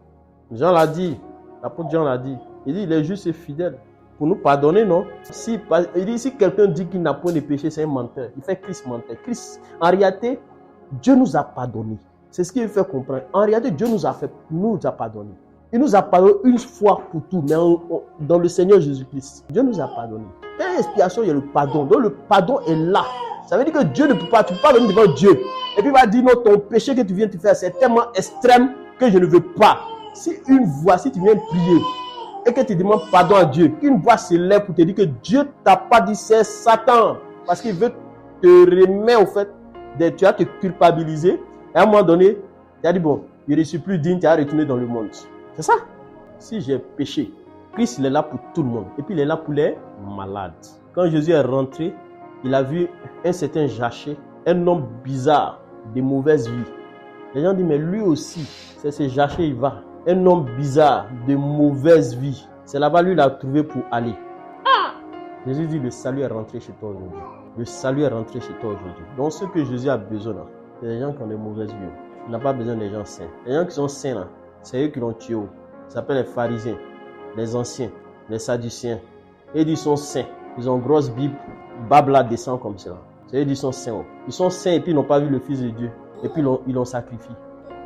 Jean l'a dit, l'apôtre Jean l'a dit. Il dit, il est juste et fidèle pour nous pardonner, non? Il dit, si quelqu'un dit qu'il n'a point de péché, c'est un menteur. Il fait Christ menteur. Christ, en réalité, Dieu nous a pardonné. C'est ce qu'il fait comprendre. En réalité, Dieu nous a pardonné. Il nous a pardonné une fois pour tout, mais dans le Seigneur Jésus-Christ. Dieu nous a pardonné. Et l'expiation, il y a le pardon. Donc le pardon est là. Ça veut dire que Dieu ne peut pas, tu ne peux pas venir devant Dieu. Et puis il va dire, non, ton péché que tu viens de faire, c'est tellement extrême que je ne veux pas. Si tu viens prier, et que tu demandes pardon à Dieu, qu'une voix se lève pour te dire que Dieu ne t'a pas dit c'est Satan, parce qu'il veut te remettre au fait, tu vas te culpabiliser, et à un moment donné, tu as dit bon, je ne suis plus digne, tu as retourné dans le monde. C'est ça. Si j'ai péché, Christ il est là pour tout le monde, et puis il est là pour les malades. Quand Jésus est rentré, il a vu un certain Zachée, un homme bizarre, de mauvaise vie. Les gens disent mais lui aussi, c'est ce Zachée, il va. Un homme bizarre, de mauvaise vie. C'est là-bas, lui, il a trouvé pour aller. Jésus dit, le salut est rentré chez toi aujourd'hui. Le salut est rentré chez toi aujourd'hui. Donc, ce que Jésus a besoin, là, c'est des gens qui ont des mauvaises vies. Il n'a pas besoin des gens saints. Les gens qui sont saints, là, c'est eux qui l'ont tué. Ça s'appelle les pharisiens, les anciens, les sadduciens. Et ils sont saints. Ils ont une grosse Bible. Babla descend comme ça. C'est eux qui sont saints. Ils sont saints et puis ils n'ont pas vu le Fils de Dieu. Et puis ils l'ont sacrifié.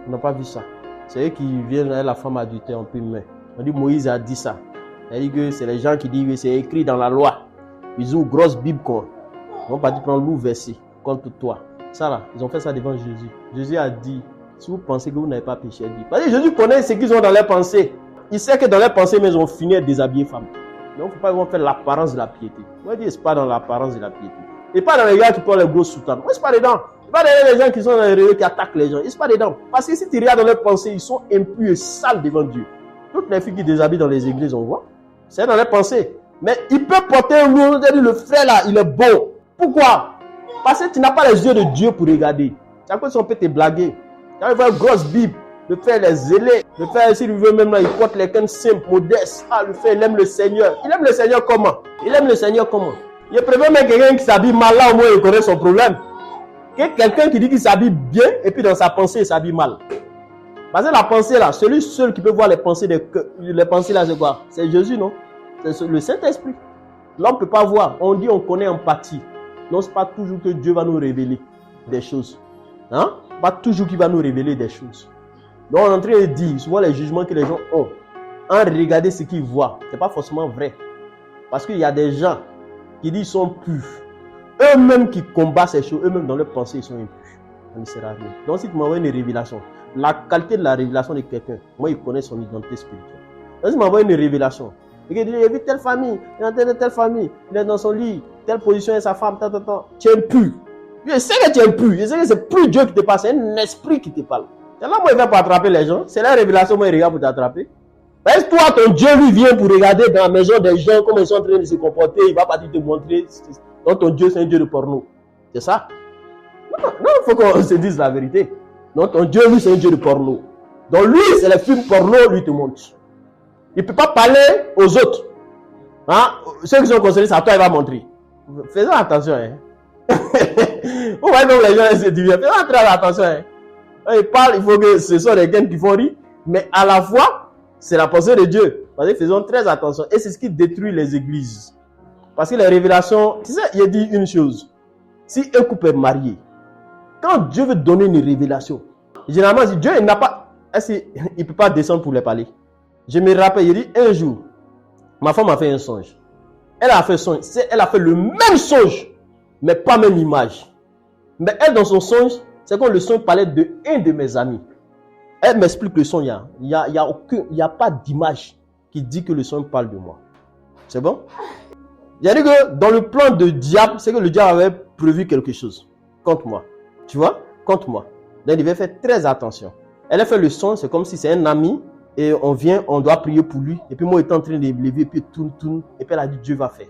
Ils n'ont pas vu ça. C'est eux qui viennent à la femme adultère en prime main. On dit Moïse a dit ça. C'est-à-dire que c'est les gens qui disent que c'est écrit dans la loi. Ils ont une grosse Bible quoi. Ils vont pas dire prendre l'ouvre verset contre toi. Ça là, ils ont fait ça devant Jésus. Jésus a dit, si vous pensez que vous n'avez pas péché, dit. Parce que Jésus connaît ce qu'ils ont dans leurs pensées. Il sait que dans leurs pensées, mais ils ont fini à déshabiller femmes. Donc il ne faut pas qu'ils faire l'apparence de la piété. Moi je dis, c'est pas dans l'apparence de la piété. Et pas dans les gars qui portent les gros soutanes. Moi c'est pas dedans. Pas derrière les gens qui sont dans les réunions qui attaquent les gens. Ils ne sont pas dedans. Parce que si tu regardes dans leurs pensées, ils sont impurs et sales devant Dieu. Toutes les filles qui déshabillent dans les églises, on voit. C'est dans leurs pensées. Mais ils peuvent porter un lourd, le frère là, il est bon. Pourquoi? Parce que tu n'as pas les yeux de Dieu pour regarder. C'est à cause qu'on peut te blaguer. Quand il voit une grosse Bible, le frère il est zélé. Le frère, s'il veut même là, il porte les cannes simples, modestes. Ah, le frère, il aime le Seigneur. Il aime le Seigneur comment? Il aime le Seigneur comment? Il préfère même quelqu'un qui s'habille mal là, au moins il connaît son problème. Quelqu'un qui dit qu'il s'habille bien et puis dans sa pensée il s'habille mal. Parce que la pensée là, celui seul qui peut voir les pensées là, c'est quoi? C'est Jésus, non? C'est le Saint-Esprit. L'homme ne peut pas voir. On dit on connaît empathie. Non, ce n'est pas toujours que Dieu va nous révéler des choses. Hein? Pas toujours qu'il va nous révéler des choses. Donc on est en train de dire, souvent les jugements que les gens ont, en regardant ce qu'ils voient, ce n'est pas forcément vrai. Parce qu'il y a des gens qui disent qu'ils sont purs. Eux-mêmes qui combattent ces choses, eux-mêmes dans leurs pensées, ils sont impurs. Ça ne sert à rien. Donc si tu m'envoies une révélation, la qualité de la révélation de quelqu'un, moi il connaît son identité spirituelle. Donc si tu m'envoies une révélation, et qu'il dit, il a vu telle famille, il est dans telle famille, il est dans son lit, telle position est sa femme, tu es impur. Je sais que tu es impur, je sais que c'est plus Dieu qui te parle, c'est un esprit qui te parle. C'est là, moi, il va pour attraper les gens. C'est la révélation, moi, il regarde pour t'attraper. Parce que toi, ton Dieu, lui, vient pour regarder dans la maison des gens, comment ils sont en train de se comporter. Il va partir te montrer. Donc, ton Dieu, c'est un Dieu de porno. C'est ça? Non, il faut qu'on se dise la vérité. Donc, ton Dieu, lui, c'est un Dieu de porno. Donc, lui, c'est les films porno, lui, te montre. Il ne peut pas parler aux autres. Hein? Ceux qui sont concernés, c'est à toi, il va montrer. Faisons attention. Hein? Vous voyez comme les gens se divisent. Faisons très attention. Hein? Il parle, il faut que ce soit des gens qui font rire. Mais à la fois, c'est la pensée de Dieu. Parce que faisons très attention. Et c'est ce qui détruit les églises. Parce que les révélations, tu sais, il a dit une chose. Si un couple est marié, quand Dieu veut donner une révélation, généralement, si Dieu n'a pas, il ne peut pas descendre pour les parler. Je me rappelle, il dit un jour, ma femme a fait un songe. Elle a fait songe. Elle a fait le même songe, mais pas même image. Mais elle, dans son songe, c'est quand le songe parlait de un de mes amis. Elle m'explique le songe. Il n'y a pas d'image qui dit que le songe parle de moi. C'est bon? Il a dit que dans le plan de diable, c'est que le diable avait prévu quelque chose contre moi. Tu vois? Contre moi. Donc il devait faire très attention. Elle a fait le songe, c'est comme si c'est un ami. Et on vient, on doit prier pour lui. Et puis moi, j'étais en train de me lever, puis tourne. Et puis elle a dit, Dieu va faire.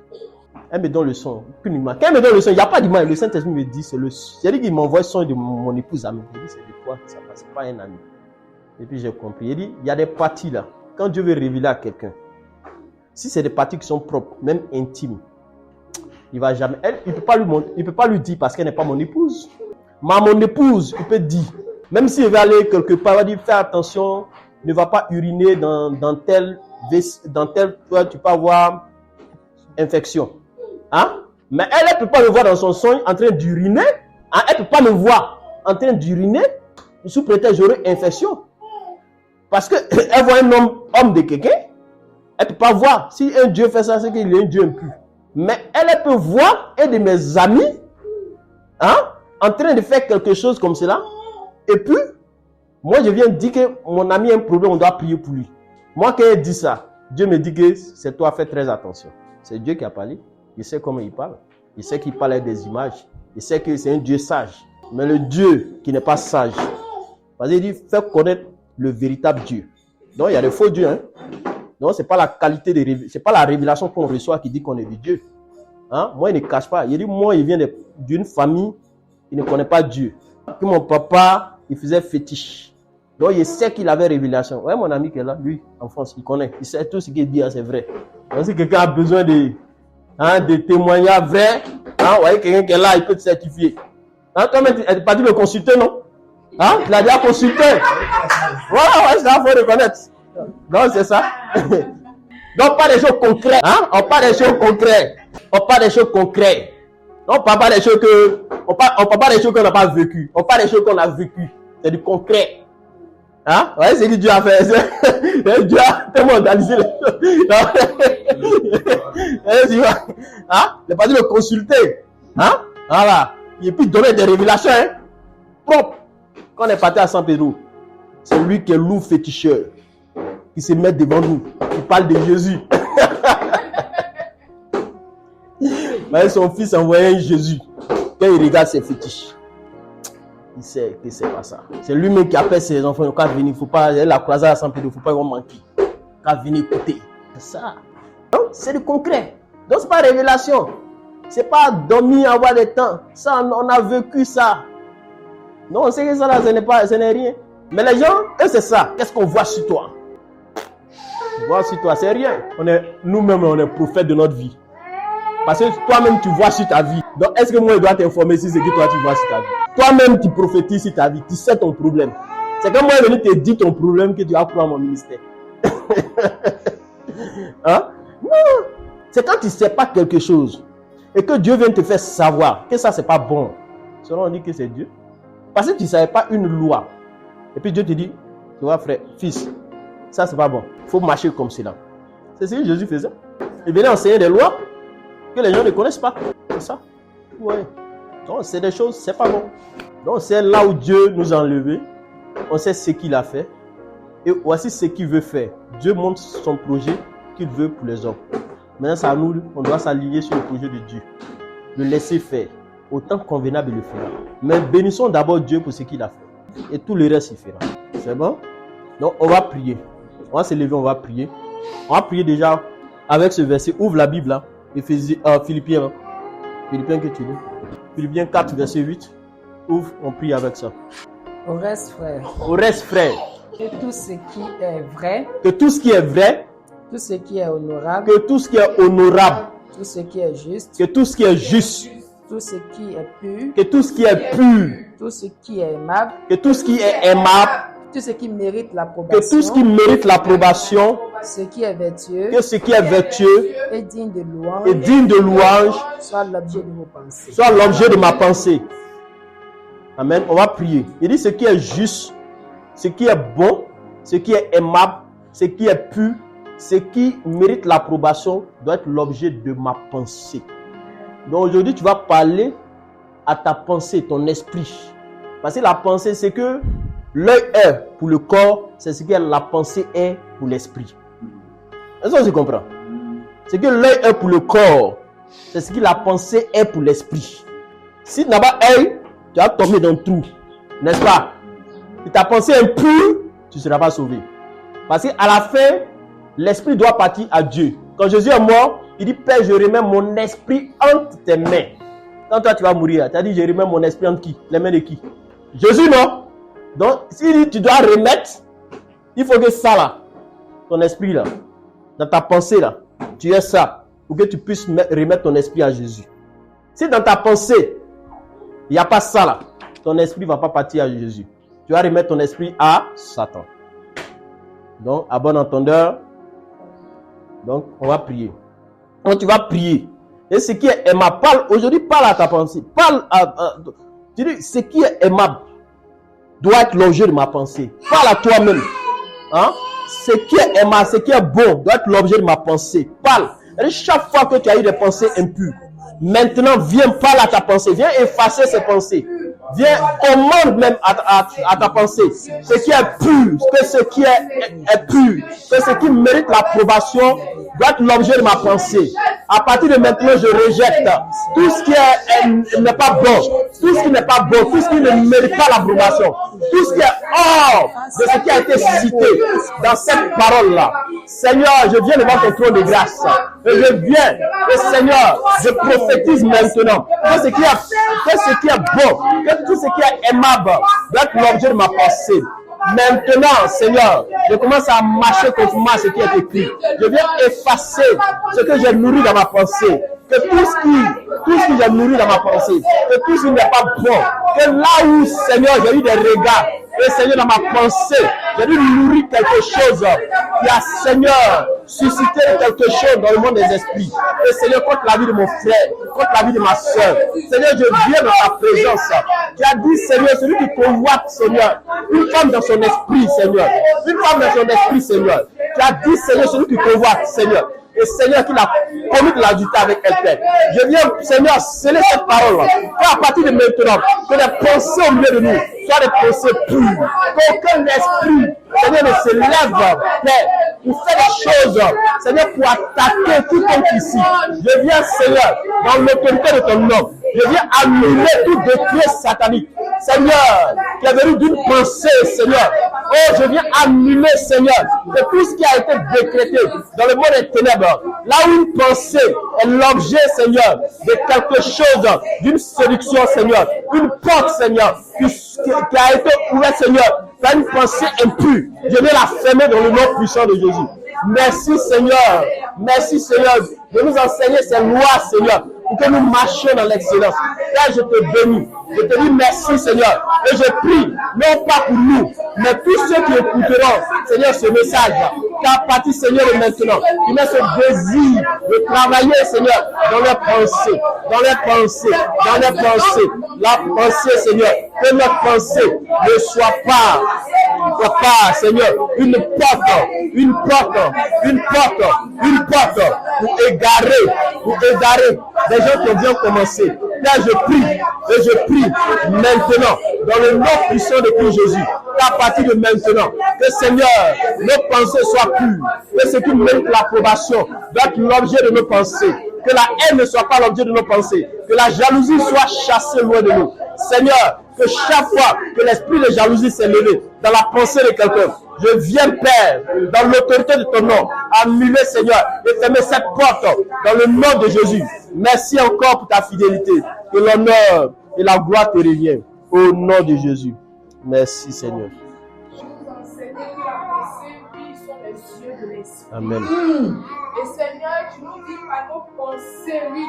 Elle me donne le son. Quand elle me donne le son, il n'y a pas d'image. Le Saint-Esprit me dit, c'est le son. Il a dit qu'il m'envoie le son de mon épouse amie. Il dit, c'est de toi, ça passe pas un ami. Et puis j'ai compris. Il dit, il y a des parties là. Quand Dieu veut révéler à quelqu'un, si c'est des parties qui sont propres, même intimes, il va jamais. Elle, il peut pas lui dire parce qu'elle n'est pas mon épouse. Mais mon épouse, il peut dire. Même s'il veut aller quelque part, il va dire, fais attention. Ne va pas uriner dans tel, toi, tu peux avoir infection. Hein? Mais elle ne peut pas le voir dans son songe en train d'uriner. Hein? Elle ne peut pas me voir en train d'uriner sous prétexte j'aurai infection. Parce qu'elle voit un homme de quelqu'un. Elle ne peut pas voir. Si un Dieu fait ça, c'est qu'il est un Dieu impur. Mais elle peut voir un de mes amis, hein, en train de faire quelque chose comme cela. Et puis, moi, je viens de dire que mon ami a un problème, on doit prier pour lui. Moi, quand elle dit ça, Dieu me dit que c'est toi, fais très attention. C'est Dieu qui a parlé. Il sait comment il parle. Il sait qu'il parle avec des images. Il sait que c'est un Dieu sage. Mais le Dieu qui n'est pas sage, parce qu'il dit, fais connaître le véritable Dieu. Donc, il y a des faux dieux. Hein? Donc, ce n'est pas la qualité de c'est pas la révélation qu'on reçoit qui dit qu'on est de Dieu. Hein? Moi, il ne cache pas. Il dit, moi, il vient d'une famille qui ne connaît pas Dieu. Que mon papa, il faisait fétiche. Donc, il sait qu'il avait révélation. Ouais, mon ami qui est là, lui, en France, il connaît. Il sait tout ce qu'il dit, c'est vrai. Donc, si quelqu'un a besoin de témoignages vrais, hein, ouais, quelqu'un qui est là, il peut te certifier. Hein, toi-même, tu n'as pas dû le consulter, non? Hein? Tu l'as déjà consulté. Voilà, ouais, ça, il faut reconnaître. Donc, c'est ça. Donc, pas des choses concrètes. Hein? On parle des choses concrètes. On parle des choses concrètes. On parle pas des choses on parle pas des choses qu'on n'a pas vécues. On parle des choses qu'on a vécues. C'est du concret. Hein? Ouais, c'est que Dieu a fait. Dieu a tellement organisé les choses. Hein? Il n'a pas dû le consulter. Hein? Voilà. Et puis donner des révélations, hein? Propres. Quand on est parti à San Pedro, c'est lui qui est loup féticheur. Qui se met devant nous. Il parle de Jésus. Mais son fils envoyait Jésus. Quand il regarde ses fétiches, il sait que c'est pas ça. C'est lui-même qui appelle ses enfants. Quand venir, il faut pas, la croisade à San Pedro, il ne faut pas y manquer. Quand venir écouter. C'est ça. Donc, c'est du concret. Donc, ce n'est pas révélation. Ce n'est pas dormir, avoir des temps. Ça, on a vécu ça. Non, on sait que ça, là, ce n'est rien. Mais les gens, eux, c'est ça. Qu'est-ce qu'on voit sur toi? Voir sur toi, c'est rien. Nous-mêmes, on est prophètes de notre vie. Parce que toi-même, tu vois sur ta vie. Donc, est-ce que moi, je dois t'informer si c'est que toi, tu vois sur ta vie? Toi-même, tu prophétises sur ta vie. Tu sais ton problème. C'est comme moi, je vais te dire ton problème que tu as croire mon ministère. Hein? Non. C'est quand tu ne sais pas quelque chose et que Dieu vient te faire savoir que ça, c'est pas bon. Selon on dit que c'est Dieu. Parce que tu ne savais pas une loi. Et puis Dieu te dit, tu vois, frère, fils, ça, c'est pas bon. Il faut marcher comme cela. C'est ce que Jésus faisait. Il venait enseigner des lois que les gens ne connaissent pas. C'est ça. Ouais. Donc, c'est des choses, c'est pas bon. Donc, c'est là où Dieu nous a enlevés. On sait ce qu'il a fait. Et voici ce qu'il veut faire. Dieu montre son projet qu'il veut pour les hommes. Maintenant, c'est à nous, on doit s'allier sur le projet de Dieu. Le laisser faire. Autant convenable, il le fera. Mais bénissons d'abord Dieu pour ce qu'il a fait. Et tout le reste, il fera. C'est bon? Donc, on va prier. On va se lever, on va prier. On va prier déjà avec ce verset. Ouvre la Bible là. Philippiens. Philippiens que tu lis. Philippiens 4, verset 8. Ouvre, on prie avec ça. Au reste, frère, Au reste, frère, que tout ce qui est vrai, que tout ce qui est vrai, tout ce qui est honorable, que tout ce qui est honorable, tout ce qui est juste, que tout ce qui est juste, tout ce qui est pur, que tout ce qui est pur, tout ce qui est aimable, que tout ce qui est aimable, tout ce qui mérite que l'approbation, tout ce qui mérite l'approbation, ce qui est vertueux que ce qui est vertueux et digne de louange, et digne de louange soit l'objet de vos pensées. soit l'objet de ma pensée. Amen. On va prier. Il dit ce qui est juste, ce qui est bon, ce qui est aimable, ce qui est pur, ce qui mérite l'approbation doit être l'objet de ma pensée. Donc aujourd'hui, tu vas parler à ta pensée, ton esprit. Parce que la pensée, c'est que l'œil est pour le corps, c'est ce que la pensée est pour l'esprit. Est-ce que tu comprends? C'est que l'œil est pour le corps, c'est ce que la pensée est pour l'esprit. Si tu n'as pas œil, tu vas tomber dans le trou, n'est-ce pas? Si ta pensée est pure, tu ne seras pas sauvé. Parce qu'à la fin, l'esprit doit partir à Dieu. Quand Jésus est mort, il dit, Père, je remets mon esprit entre tes mains. Quand toi tu vas mourir, tu as dit, je remets mon esprit entre qui? Les mains de qui? Jésus, non? Donc, s'il dit, tu dois remettre, il faut que ça là, ton esprit là, dans ta pensée là, tu aies ça, pour que tu puisses remettre ton esprit à Jésus. Si dans ta pensée, il n'y a pas ça là, ton esprit ne va pas partir à Jésus. Tu vas remettre ton esprit à Satan. Donc, à bon entendeur, donc on va prier. Donc tu vas prier. Et ce qui est aimable, aujourd'hui parle à ta pensée. Tu dis, ce qui est aimable doit être l'objet de ma pensée. Parle à toi-même. Hein? Ce qui est aimable, ce qui est bon doit être l'objet de ma pensée. Parle. Et chaque fois que tu as eu des pensées impures, maintenant viens, parle à ta pensée. Viens effacer ces pensées. Viens, commande même à ta pensée. Ce qui est pur, que ce qui est pur, que ce qui mérite l'approbation doit être l'objet de ma pensée. À partir de maintenant, je rejette tout ce qui n'est pas bon, tout ce qui n'est pas bon, tout ce qui ne mérite pas l'approbation, tout ce qui est hors de ce qui a été cité dans cette parole-là. Seigneur, je viens devant ton trône de grâce. Et je viens, et Seigneur, je prophétise maintenant que ce qui est bon, que tout ce qui est aimable doit être l'objet de ma pensée. Maintenant, Seigneur, je commence à marcher conformément à ce qui est écrit. Je viens effacer ce que j'ai nourri dans ma pensée. Que tout ce qui j'ai nourri dans ma pensée, que tout ce qui n'est pas bon, que là où, Seigneur, j'ai eu des regards, et Seigneur, dans ma pensée, j'ai dû nourrir quelque chose qui a, Seigneur, suscité quelque chose dans le monde des esprits. Et Seigneur, contre la vie de mon frère, contre la vie de ma soeur. Seigneur, je viens dans ta présence. Tu as dit, Seigneur, celui qui convoite, Seigneur, une femme dans son esprit, Seigneur. Une femme dans son esprit, Seigneur. Tu as dit, Seigneur, celui qui convoite, Seigneur. Et Seigneur, qu'il a commis de l'adultère avec elle, Père. Je viens, Seigneur, sceller cette parole. Qu'à partir de maintenant, que les pensées au milieu de nous soient des pensées pures. Qu'aucun esprit, Seigneur, ne se lève, Père, pour faire des choses, Seigneur, pour attaquer tout homme ici. Je viens, Seigneur, dans l'autorité de ton nom. Je viens annuler tout décret satanique. Seigneur, qui est venu d'une pensée, Seigneur. Oh, je viens annuler, Seigneur, que tout ce qui a été décrété dans le monde des ténèbres, là où une pensée est l'objet, Seigneur, de quelque chose, d'une séduction, Seigneur, une porte, Seigneur, qui a été ouverte, Seigneur, par une pensée impure. Je viens la fermer dans le nom puissant de Jésus. Merci, Seigneur. Merci, Seigneur, de nous enseigner ces lois, Seigneur, pour que nous marchions dans l'excellence. Là, je te bénis. Je te dis merci, Seigneur. Et je prie, non pas pour nous, mais tous ceux qui écouteront, Seigneur, ce message, qu'à partir, Seigneur, de maintenant, ils aient ce désir de travailler, Seigneur, dans leurs pensées, dans leurs pensées, dans leurs pensées. La pensée, Seigneur, que notre pensée ne soit pas, Seigneur, une porte pour égarer des gens qui viennent commencer. Là, je prie maintenant, dans le nom puissant de Christ Jésus, qu'à partir de maintenant, que Seigneur, nos pensées soient pures, que ce qui mérite l'approbation doit être l'objet de nos pensées, que la haine ne soit pas l'objet de nos pensées, que la jalousie soit chassée loin de nous. Seigneur, que chaque fois que l'esprit de jalousie s'est levé dans la pensée de quelqu'un, je viens, Père, dans l'autorité de ton nom, annuler, Seigneur, et fermer cette porte dans le nom de Jésus. Merci encore pour ta fidélité. Que l'honneur et la gloire te reviennent. Au nom de Jésus. Merci, Seigneur. Je vous enseigne que la pensée, oui, sont les yeux de l'esprit. Amen. Et Seigneur, tu nous dis par nos pensées, oui,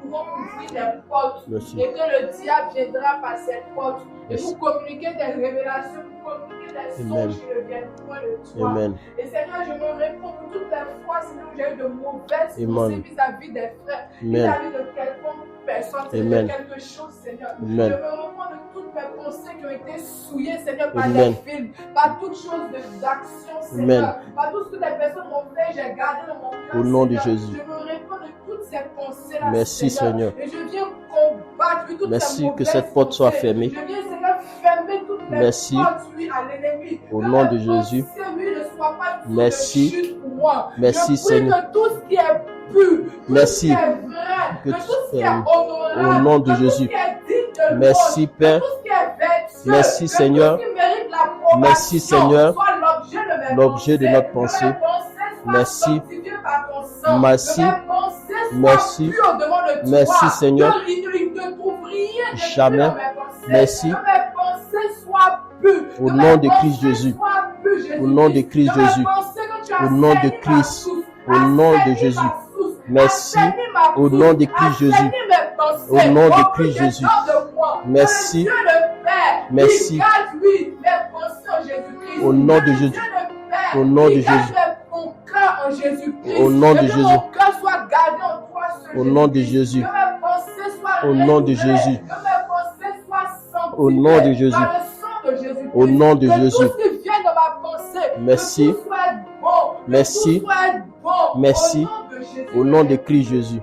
nous pouvons ouvrir des portes. Merci. Et que le diable viendra par cette porte. Et Yes. nous communiquer des révélations, nous communiquer des Amen. songes qui ne viennent point de toi. Amen. Et Seigneur, je me réponds pour toutes les fois, Seigneur, où j'ai eu de mauvaises Amen. pensées vis-à-vis des frères, Amen. vis-à-vis de quelconque personne, Seigneur, Amen. de quelque chose, Seigneur. Amen. Je me réponds de toutes mes pensées qui ont été souillées, Seigneur, par Amen. des films, par toutes choses d'action, Amen. Seigneur, par tout ce que des personnes m'ont fait, j'ai gardé dans mon cœur. Au nom de Seigneur. Jésus. Je me réponds de toutes ces pensées-là, Merci, Seigneur. Et je viens combattre toutes Merci ces que mauvaises cette porte soit pensées. fermée. Je viens, Seigneur, fermer toutes les Merci. portes, oui, à l'ennemi. Au Que nom mes de Jésus. pensées, oui, ne soient pas une Merci. chute pour moi. Merci, je prie Seigneur. que tout ce qui est pur, Merci. tout ce qui est vrai, Que que tout ce qui est au honorable, nom de que tout Jésus. ce qui est digne de Merci, louange, Père. que tout ce qui est vertueux, Merci, que Seigneur. tout ce qui mérite l'approbation Merci, Seigneur. soit l'objet de mes L'objet de pensées, notre que pensée. mes pensées soient Merci. sanctifiées par ton sang, Merci. que mes pensées soient Merci. pures devant le toi, Merci, Seigneur. que il ne trouve rien de Jamais. pur dans mes pensées, Merci. que mes pensées soient pures, Au que nom mes de Christ pensées Jésus. soient pures, Jésus-Christ. Au nom de Christ Que mes Jésus. pensées que tu as Au nom de saignées ma Christ. source, Au nom de assainis Jésus. ma source, Merci. assainis ma Au source, nom de Christ Jésus. assainis mes pensées, Au nom de remplis Christ de Jésus. de moi. Merci. Que le Dieu le Père, Merci. il garde, oui, mes pensées en Jésus-Christ. Au nom Que de le Jésus. Dieu le Père, Au nom il de garde Jésus. mon cœur en Jésus-Christ. Au nom de Que Jésus. mon cœur soit gardé en toi, ce Au nom de Jésus-Christ. Jésus. Que mes pensées soient Au nom de renouvelées. Jésus. Que mes pensées soient sanctifiées Au nom de Jésus. par le sang de Jésus-Christ. Au nom de Que Jésus. tout ce qui vient dans ma pensée, Merci. que tout soit bon. Que Merci. tout soit bon. Merci. Au nom de Jésus. Au nom de Christ Jésus.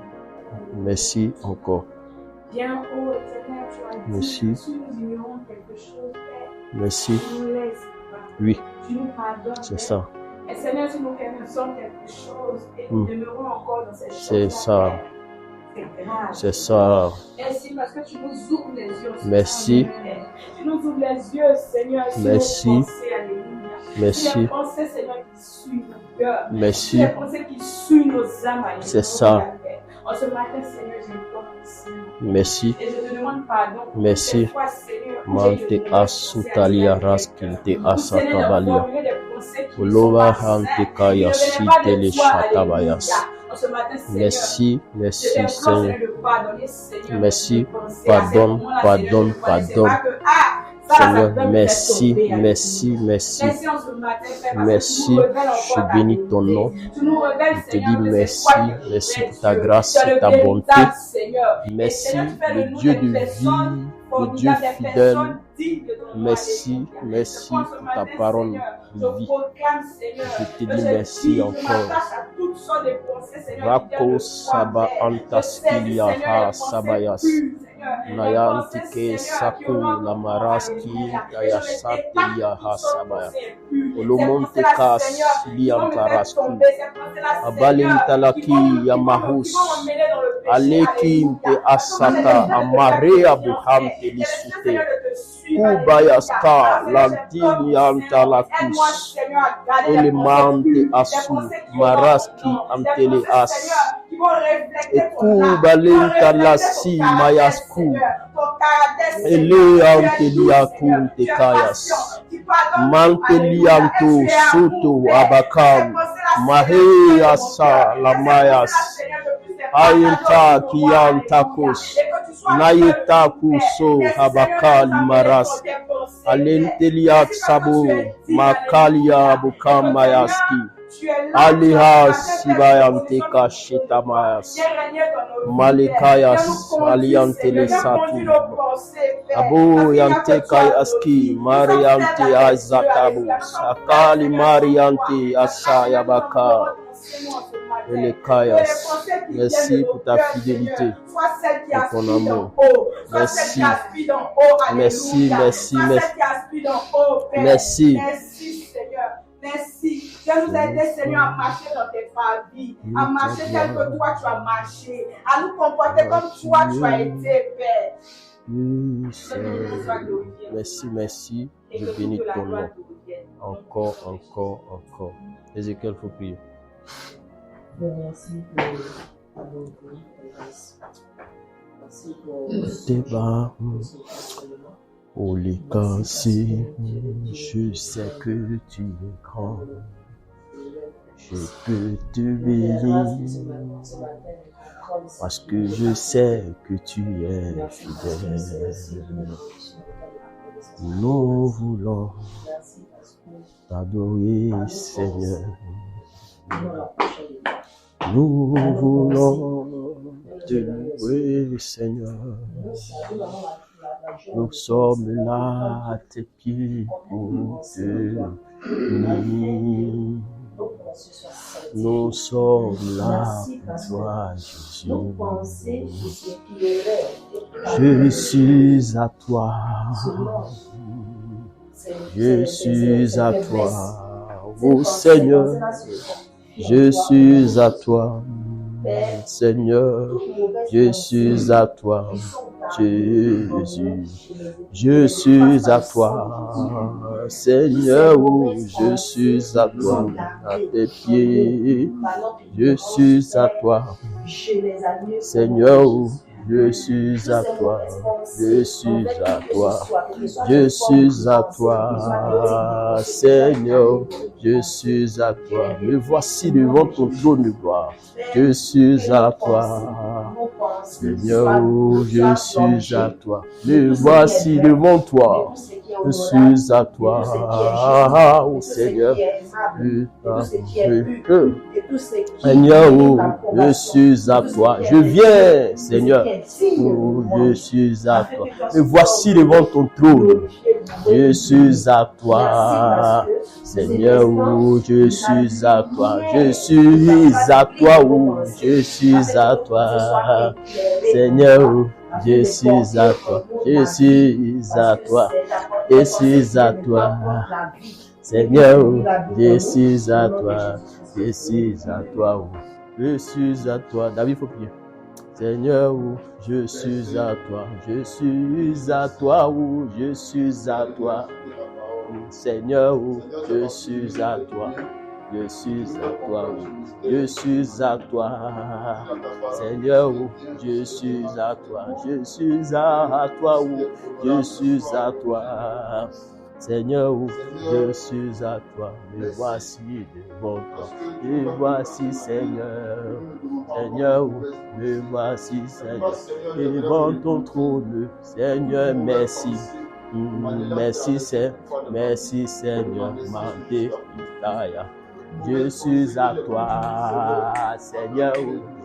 Merci encore. Bien haut, Éternel, tu as dit, Merci. si nous ignorons quelque chose, Père, Merci. tu nous laisses pas. Oui, Tu nous pardonnes. c'est Père. ça. Et Seigneur, si nous connaissons quelque chose et nous demeurons encore dans ces choses. C'est ça. C'est grave. C'est ça. Merci parce que tu nous ouvres les yeux. Merci. Père. Tu nous ouvres les yeux, Seigneur. sur Merci. nos pensées, alléluia. Merci. Sur les pensées, Seigneur, qui suivent nos cœurs. Merci. Sur les pensées qui suivent nos âmes, alléluia. C'est ça. En ce matin, Seigneur, j'implore Seigneur. Merci. Et je te demande pardon. Merci. Cette fois, Seigneur, où j'ai eu Mante de mauvaises asutalia pensées, raskinte Seigneur, de asatabalia. formuler des pensées qui ne Olova sont pas hante saines, kaya qui ne viennent pas sitele de toi, shatabayas. alléluia. En ce matin, Seigneur, Merci, je merci t'implore, Seigneur. Seigneur, de pardonner, Seigneur, Merci. mes pensées. Pardonne, À ce moment-là, pardonne, Seigneur, je ne connaissais pardonne. pas que, ça, ça Seigneur, peut me faire merci, tomber, alléluia. merci, merci. Merci en ce matin, Père, parce Merci. que tu nous révèles encore Je ta bénis ton vérité. nom. Tu nous révèles, Je te Seigneur, dis que c'est merci, toi qui es merci vrai pour ta Dieu. grâce Tu es et le ta véritable bonté. Seigneur. Et Merci, Seigneur, tu fais le de nous Dieu des de vie, personnes le Dieu formidables, des fidèle. personnes dignes de ton nom, Merci, alléluia. merci Je pense pour ce ta matin, parole Seigneur, de je vie. proclame, Seigneur, Je te que dis je merci dis, je encore. m'attache à toutes sortes de pensées, Seigneur, qui Rako viennent de saba toi, Père. Je antaskilia saisis, Seigneur, ha les pensées sabayas. pures, Seigneur. Les Nayanti pensées, ke Seigneur, qui saku honorent ton la nom, maraski alléluia. Et je daya me satelia détache de ha toutes sortes de sabaya. pensées impures. Olomonte Ces pensées-là, ka Seigneur, qui siliam vont me faire tarasku. tomber. Ces pensées-là, Abalin Seigneur, talaki qui vont me yamahus. m'emmener dans le péché, Alekim te alléluia. asata amare abuham te lisute. Kubayaska lantili antalakus. Elemante asu maraski antele as. Ekubalenta lasi mayasku. Ele anteliakum te kayas. Mantelianto soto abakam. Mahe asa lamayas. Ayenta kiantakos. Nayetaku so habakali maras. Alenteliak sabo makalia bukamayaski. Alihas sibayanteka shetamayas. Malekayas aliantele satu. Abu yanteka aski mariante azatabu. Sakali mariante asayabaka. Elekayas. Merci pour ta fidélité, pour ton amour. Merci. Merci, merci, merci. Merci. Merci, Seigneur. Merci. Viens nous aider, Seigneur, à marcher dans tes pavis, à marcher tel que toi tu as marché, à nous comporter comme toi tu as été, Père. Tu sais. Merci, merci. Je bénis ton nom. Encore, encore, encore. Ézéchiel, il faut prier. Merci pour ta bonté, ta grâce. Merci pour Débat. Oh les cassés, je sais que tu es grand. Je peux te bénir parce que je sais que tu es fidèle. Nous voulons t'adorer, Seigneur. Nous voulons te louer, Seigneur. Nous sommes là à tes pieds pour te bénir. Nous sommes là pour toi, Jésus. Je suis à toi. Je suis à toi, ô Seigneur. Je suis à toi, Seigneur. Je suis à toi, Jésus. Je suis à toi, Seigneur. Je suis à toi, à tes pieds. Je suis à toi, Seigneur. Je suis à toi, je suis à toi, je suis à toi, Seigneur, je suis à toi. Me voici devant ton trône de gloire, je suis à toi, Seigneur, je suis à toi. Me voici devant toi, je suis à toi, oh Seigneur, Seigneur, je suis à toi, je viens, Seigneur, oh, je suis à toi. Me voici devant ton trône, je suis à toi, Seigneur, oh, je suis à toi, je suis à toi, oh, je suis à toi, Seigneur, oh, je suis à toi, je suis à toi, je suis à toi, Seigneur, oh, je suis à toi, je suis à toi, oh, je suis à toi. David, il faut prier. Seigneur, oh, je suis à toi, je suis à toi, oh, je suis à toi. Seigneur, oh, je suis à toi, je suis à toi, oh, je suis à toi. Seigneur, oh, je suis à toi, je suis à toi, oh, je suis à toi. Seigneur, je suis à toi, me voici devant toi, me voici Seigneur, Seigneur, me voici Seigneur, devant ton trône, Seigneur, merci, merci Seigneur, je suis à toi, Seigneur,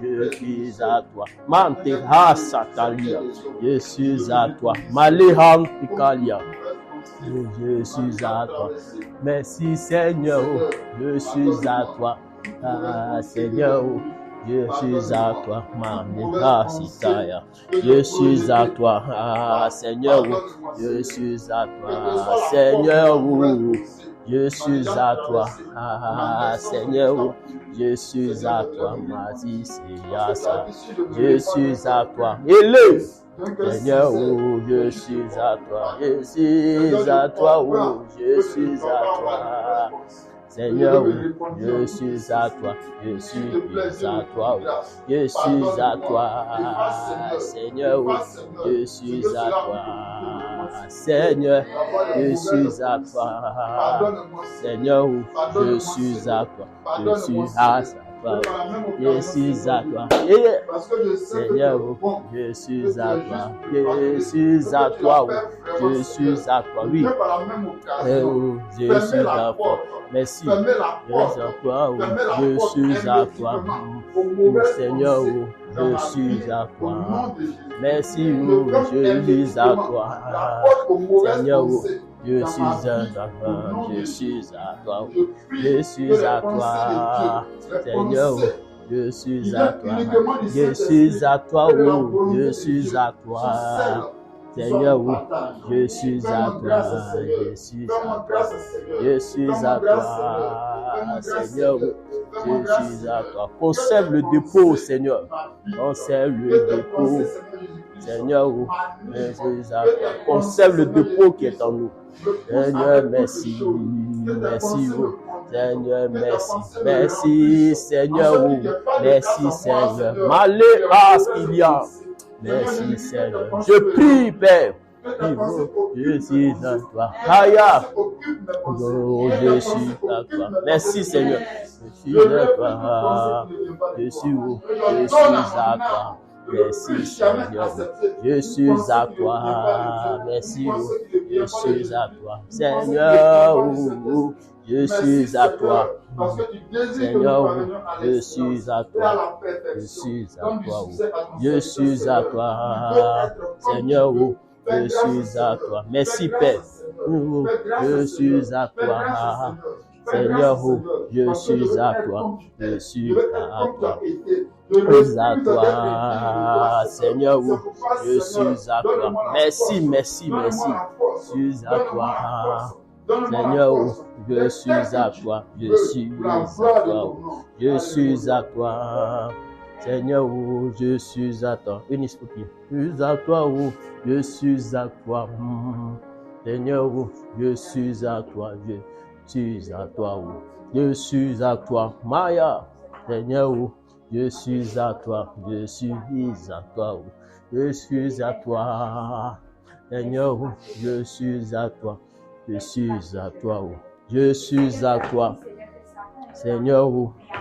je suis à toi, Manteha Satalia, je suis à toi, Malehan Pikalia. Je suis à toi. Merci Seigneur, je suis à toi. Ah, Seigneur, je suis à toi. Mamika Sitaya. Je suis à toi. Ah, Seigneur, je suis à toi. Seigneur, je suis à toi. Ah, Seigneur, je suis à toi. Mati Seyasa. Je suis à toi. Élève. Seigneur, oh, je suis à toi, je suis à toi, oh, je suis à toi. Seigneur, oh, je suis à toi, je suis à toi, oh, je suis à toi. Seigneur, oh, je suis à toi. Seigneur, je suis à toi. Seigneur, oh, je suis à toi, je suis à toi. Je suis à toi, Seigneur, je suis à toi, je suis à toi, je suis à toi, oui, je suis à toi, merci, je suis à toi, je suis à toi, Seigneur, je suis à toi, merci, je suis à toi, Seigneur, je suis à toi, je suis à toi, je suis à toi, Seigneur, je suis à toi, je suis à toi, je suis à toi, Seigneur, je suis à toi, je suis à toi, je suis à toi, Seigneur, je suis à toi. Conserve le dépôt, Seigneur, conserve le dépôt. Seigneur, je suis à toi. Conserve le dépôt qui est en nous. Seigneur, merci, merci, Seigneur, merci, merci, Seigneur, merci, Seigneur. Malé à ce qu'il y a. Merci, Seigneur. Je prie, Père. Je suis à toi. Aya. Oh, je suis à toi. Merci, Seigneur. Je suis à toi. Je suis où? Je suis à toi. Merci, Seigneur. Je suis à toi. Merci, je suis à toi. Seigneur, je suis à toi. Seigneur, je suis à toi. Je suis à toi. Je suis à toi. Seigneur, je suis à toi. Merci, Père. Je suis à toi. Seigneur, je suis à toi. Je suis à toi. Je suis à toi. Seigneur, je suis à toi. Merci, merci, merci. Je suis à toi. Seigneur, je suis à toi. Je suis à toi. Je suis à toi. Seigneur, je suis à toi. Unis pour qui? Je suis à toi. Je suis à toi. Seigneur, je suis à toi. Je suis à toi. Je suis à toi. Maya. Seigneur, je suis à toi. Je suis à toi. Je suis à toi. Seigneur, je suis à toi. Je suis à toi. Je suis à toi. Seigneur,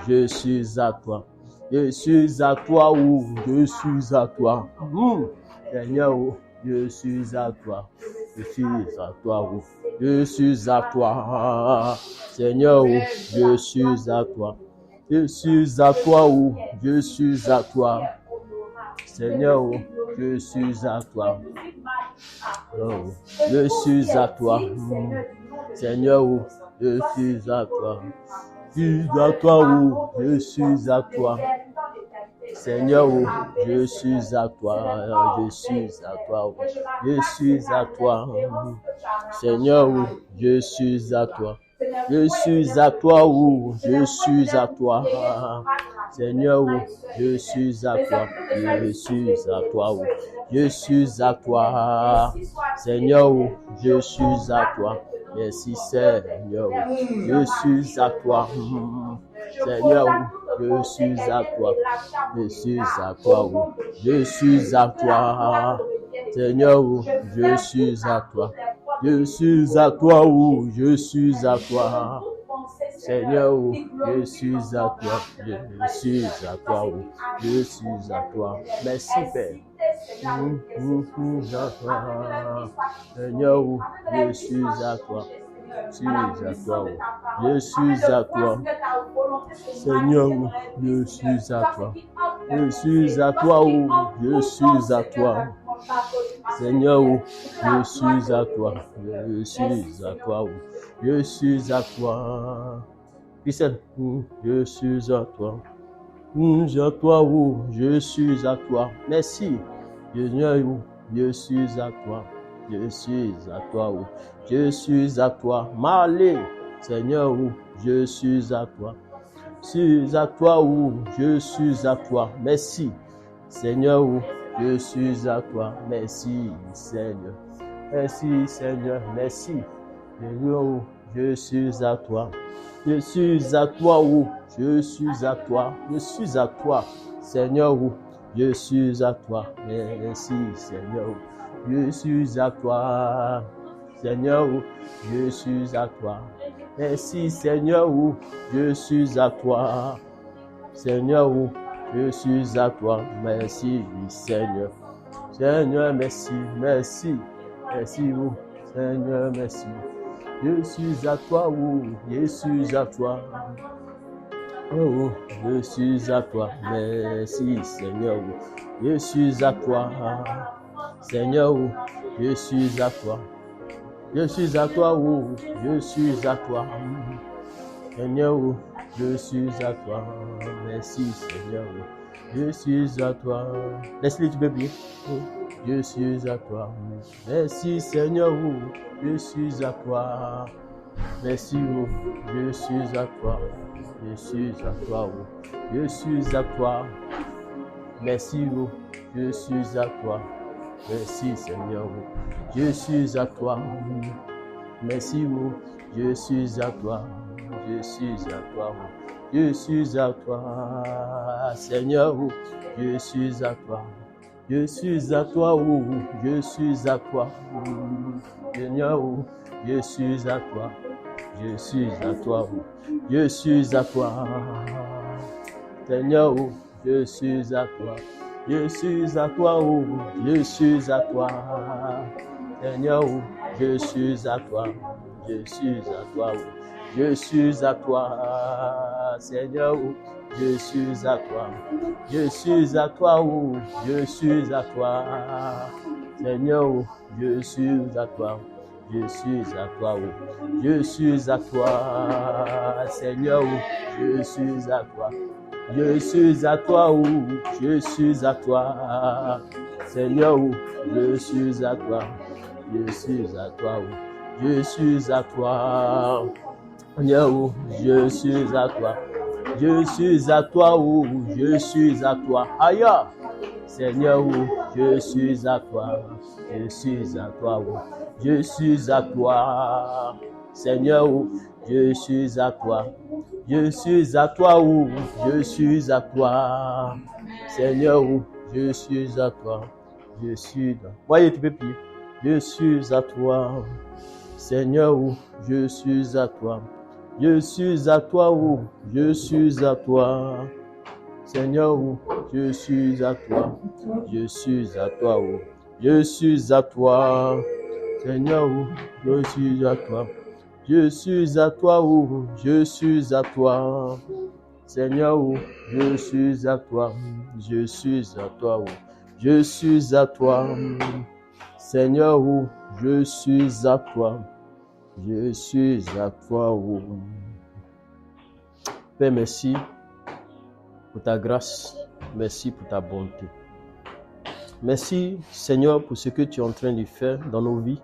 je suis à toi. Je suis à toi, je suis à toi. Seigneur, je suis à toi. Je suis à toi, je suis à toi. Seigneur, je suis à toi. Je suis à toi, je suis à toi. Seigneur, je suis à toi. Oh, je suis à toi. Seigneur, je suis à toi. Je suis à toi, je suis à toi. Seigneur, je suis à toi. Je suis à toi. Je suis à toi. Seigneur, je suis à toi. Je suis à toi, je suis à toi. Seigneur, je suis à toi. Je suis à toi. Je suis à toi. Seigneur, je suis à toi. Merci, Seigneur. Je suis à toi. Seigneur, je suis à toi. Je suis à toi. Je suis à toi. Seigneur, je suis à toi. Je suis à toi, je suis à toi. Seigneur, je suis à toi. Je suis à toi, je suis à toi. Merci, Père. Seigneur, je suis à toi. Je suis à toi. Je suis à toi. Seigneur, je suis à toi. Je suis à toi, je suis à toi. Seigneur, je suis à toi. Je suis à toi. Je suis à toi. Christelle, je suis à toi. Je suis à toi, je suis à toi. Merci. Seigneur, je suis à toi. Je suis à toi. Je suis à toi. Malé. Seigneur, je suis à toi. Je suis à toi, je suis à toi. Merci. Seigneur, je suis à toi. Merci, Seigneur. Merci, Seigneur. Merci. Seigneur, je suis à toi. Je suis à toi, je suis à toi. Je suis à toi. Seigneur, je suis à toi. Merci, Seigneur. Je suis à toi. Seigneur, je suis à toi. Merci, Seigneur, je suis à toi. Seigneur, je suis à toi. Merci, Seigneur. Seigneur, merci, merci. Merci, Seigneur, merci. Je suis à toi, je suis à toi. Oh, je suis à toi. Merci, Seigneur. Je suis à toi. Seigneur, je suis à toi. Je suis à toi, je suis à toi. Seigneur, je suis à toi. Merci, Seigneur. Je suis à toi. Laisse-le, tu peux prier. Je suis à toi. Merci, Seigneur. Je suis à toi. Merci, je suis à toi. Je suis à toi. Je suis à toi. Merci, je suis à toi. Merci Seigneur, je suis à toi. Merci, je suis à toi. Je suis à toi. Je suis à toi, Seigneur, je suis à toi. Je suis à toi, je suis à toi. Seigneur, je suis à toi. Je suis à toi, je suis à toi. Seigneur, je suis à toi. Je suis à toi, je suis à toi. Seigneur, je suis à toi. Je suis à toi, je suis à toi. Seigneur, je suis à toi. Je suis à toi, je suis à toi. Seigneur, je suis à toi. Je suis à toi, je suis à toi. Seigneur, je suis à toi. Je suis à toi, je suis à toi. Seigneur, je suis à toi. Je suis à toi, je suis à toi. Seigneur, je suis à toi. Je suis à toi, je suis à toi. Aïe, Seigneur, je suis à toi. Je suis à toi, je suis à toi. Seigneur, je suis à toi. Je suis à toi, je suis à toi. Seigneur, je suis à toi. Je suis à toi. Voyez, tu peux prier. Je suis à toi. Seigneur, je suis à toi. Je suis à toi, je suis à toi. Seigneur, je suis à toi. Je suis à toi, je suis à toi. Seigneur, je suis à toi. Je suis à toi, je suis à toi. Seigneur, je suis à toi. Je suis à toi, je suis à toi. Seigneur, je suis à toi. Je suis à toi. Père, merci pour ta grâce. Merci pour ta bonté. Merci, Seigneur, pour ce que tu es en train de faire dans nos vies.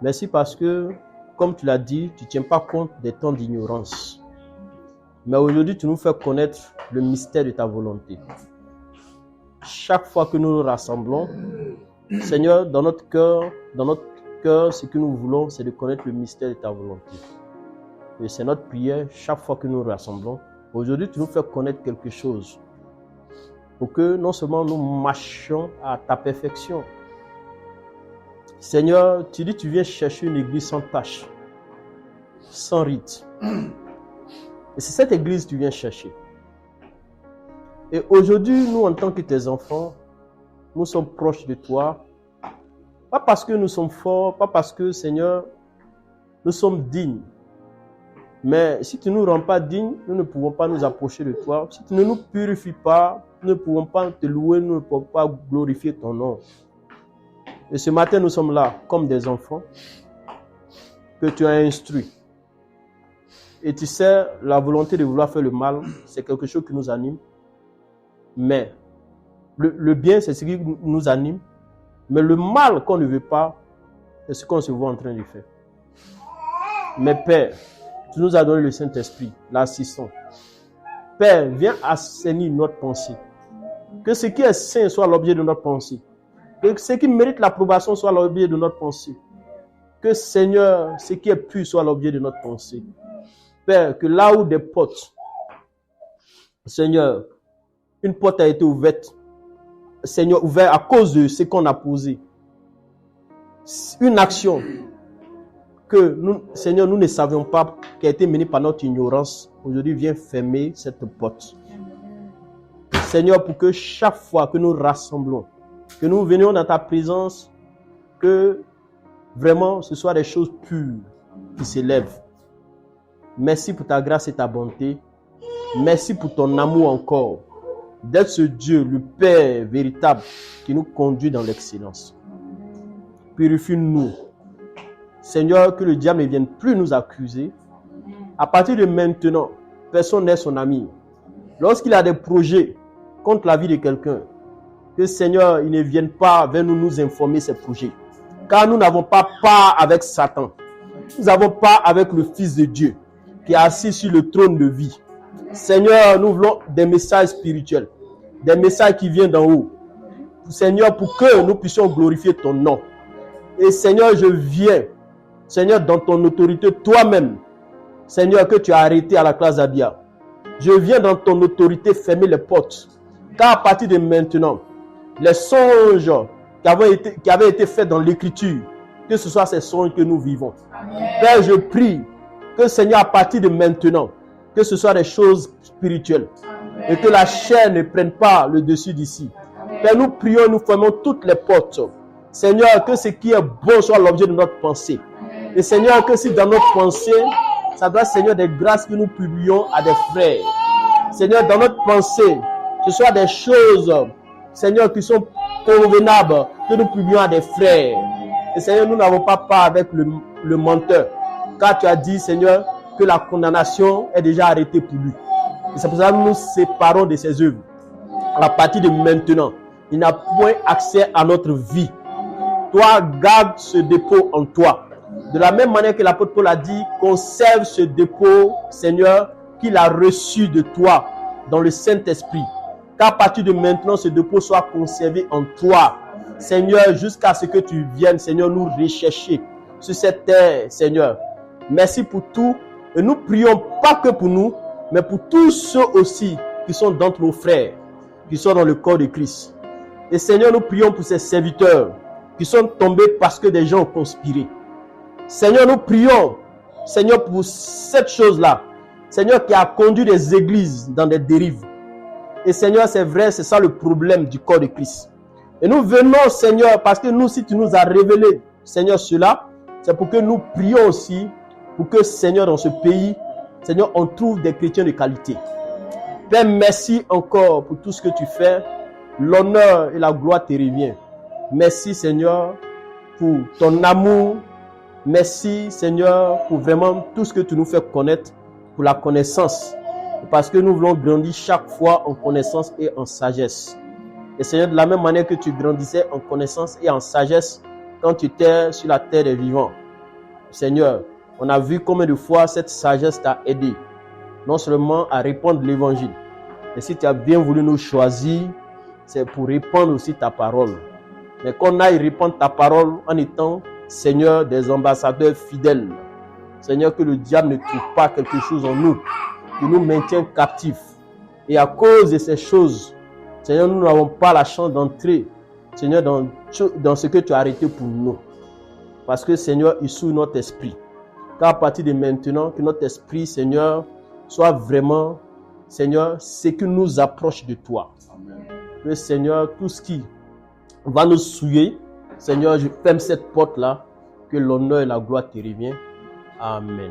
Merci parce que, comme tu l'as dit, tu ne tiens pas compte des temps d'ignorance. Mais aujourd'hui, tu nous fais connaître le mystère de ta volonté. Chaque fois que nous nous rassemblons, Seigneur, dans notre cœur, ce que nous voulons, c'est de connaître le mystère de ta volonté. Et c'est notre prière chaque fois que nous nous rassemblons. Aujourd'hui, tu nous fais connaître quelque chose pour que non seulement nous marchions à ta perfection. Seigneur, tu dis que tu viens chercher une église sans tache, sans rite. Et c'est cette église que tu viens chercher. Et aujourd'hui, nous, en tant que tes enfants, nous sommes proches de toi. Pas parce que nous sommes forts, pas parce que, Seigneur, nous sommes dignes. Mais si tu ne nous rends pas dignes, nous ne pouvons pas nous approcher de toi. Si tu ne nous purifies pas, nous ne pouvons pas te louer, nous ne pouvons pas glorifier ton nom. Et ce matin, nous sommes là comme des enfants que tu as instruits. Et tu sais, la volonté de vouloir faire le mal, c'est quelque chose qui nous anime. Mais le bien, c'est ce qui nous anime. Mais le mal qu'on ne veut pas, c'est ce qu'on se voit en train de faire. Mais Père, tu nous as donné le Saint-Esprit, l'assistant. Père, viens assainir notre pensée. Que ce qui est saint soit l'objet de notre pensée. Que ce qui mérite l'approbation soit l'objet de notre pensée. Que Seigneur, ce qui est pur soit l'objet de notre pensée. Père, que là où des portes, Seigneur, une porte a été ouverte, Seigneur, ouverte à cause de ce qu'on a posé. Une action que nous, Seigneur, nous ne savions pas, qui a été menée par notre ignorance, aujourd'hui vient fermer cette porte. Seigneur, pour que chaque fois que nous rassemblons, que nous venions dans ta présence, que vraiment ce soit des choses pures qui s'élèvent. Merci pour ta grâce et ta bonté. Merci pour ton amour encore, d'être ce Dieu, le Père véritable, qui nous conduit dans l'excellence. Purifie-nous. Seigneur, que le diable ne vienne plus nous accuser. À partir de maintenant, personne n'est son ami. Lorsqu'il a des projets contre la vie de quelqu'un, que Seigneur, il ne vienne pas vers nous informer de ses projets. Car nous n'avons pas part avec Satan. Nous avons part avec le Fils de Dieu, qui est assis sur le trône de vie. Seigneur, nous voulons des messages spirituels, des messages qui viennent d'en haut. Seigneur, pour que nous puissions glorifier ton nom. Et Seigneur, je viens, Seigneur, dans ton autorité, toi-même, Seigneur, que tu as arrêté à la classe d'Abia. Je viens dans ton autorité fermer les portes. Car à partir de maintenant, les songes qui avaient été faits dans l'écriture, que ce soit ces songes que nous vivons. Père, je prie que Seigneur, à partir de maintenant, que ce soit des choses spirituelles. Et que la chair ne prenne pas le dessus d'ici. Père, nous prions, nous fermons toutes les portes. Seigneur, que ce qui est bon soit l'objet de notre pensée. Et Seigneur, que si dans notre pensée, ça doit, Seigneur, des grâces que nous publions à des frères. Seigneur, dans notre pensée, ce soit des choses, Seigneur, qui sont convenables, que nous publions à des frères. Et Seigneur, nous n'avons pas part avec le menteur. Car tu as dit, Seigneur, que la condamnation est déjà arrêtée pour lui. Et c'est pour ça que nous nous séparons de ses œuvres. À partir de maintenant, il n'a point accès à notre vie. Toi, garde ce dépôt en toi. De la même manière que l'apôtre Paul a dit, conserve ce dépôt, Seigneur, qu'il a reçu de toi dans le Saint-Esprit. Qu'à partir de maintenant, ce dépôt soit conservé en toi. Seigneur, jusqu'à ce que tu viennes, Seigneur, nous rechercher sur cette terre, Seigneur. Merci pour tout. Et nous prions pas que pour nous, mais pour tous ceux aussi qui sont d'entre nos frères, qui sont dans le corps de Christ. Et Seigneur, nous prions pour ces serviteurs qui sont tombés parce que des gens ont conspiré. Seigneur, nous prions, Seigneur, pour cette chose-là. Seigneur, qui a conduit des églises dans des dérives. Et Seigneur, c'est vrai, c'est ça le problème du corps de Christ. Et nous venons, Seigneur, parce que nous, si tu nous as révélé, Seigneur, cela, c'est pour que nous prions aussi, pour que, Seigneur, dans ce pays, Seigneur, on trouve des chrétiens de qualité. Père, merci encore pour tout ce que tu fais. L'honneur et la gloire te revient. Merci, Seigneur, pour ton amour. Merci, Seigneur, pour vraiment tout ce que tu nous fais connaître, pour la connaissance. Parce que nous voulons grandir chaque fois en connaissance et en sagesse. Et Seigneur, de la même manière que tu grandissais en connaissance et en sagesse quand tu étais sur la terre des vivants. Seigneur, on a vu combien de fois cette sagesse t'a aidé, non seulement à répandre l'évangile, mais si tu as bien voulu nous choisir, c'est pour répandre aussi ta parole. Mais qu'on aille répandre ta parole en étant, Seigneur, des ambassadeurs fidèles. Seigneur, que le diable ne trouve pas quelque chose en nous, qui nous maintient captifs. Et à cause de ces choses, Seigneur, nous n'avons pas la chance d'entrer, Seigneur, dans ce que tu as arrêté pour nous. Parce que, Seigneur, il souille notre esprit. Car à partir de maintenant, que notre esprit, Seigneur, soit vraiment, Seigneur, ce qui nous approche de toi. Amen. Que, Seigneur, tout ce qui va nous souiller, Seigneur, je ferme cette porte-là, que l'honneur et la gloire te reviennent. Amen.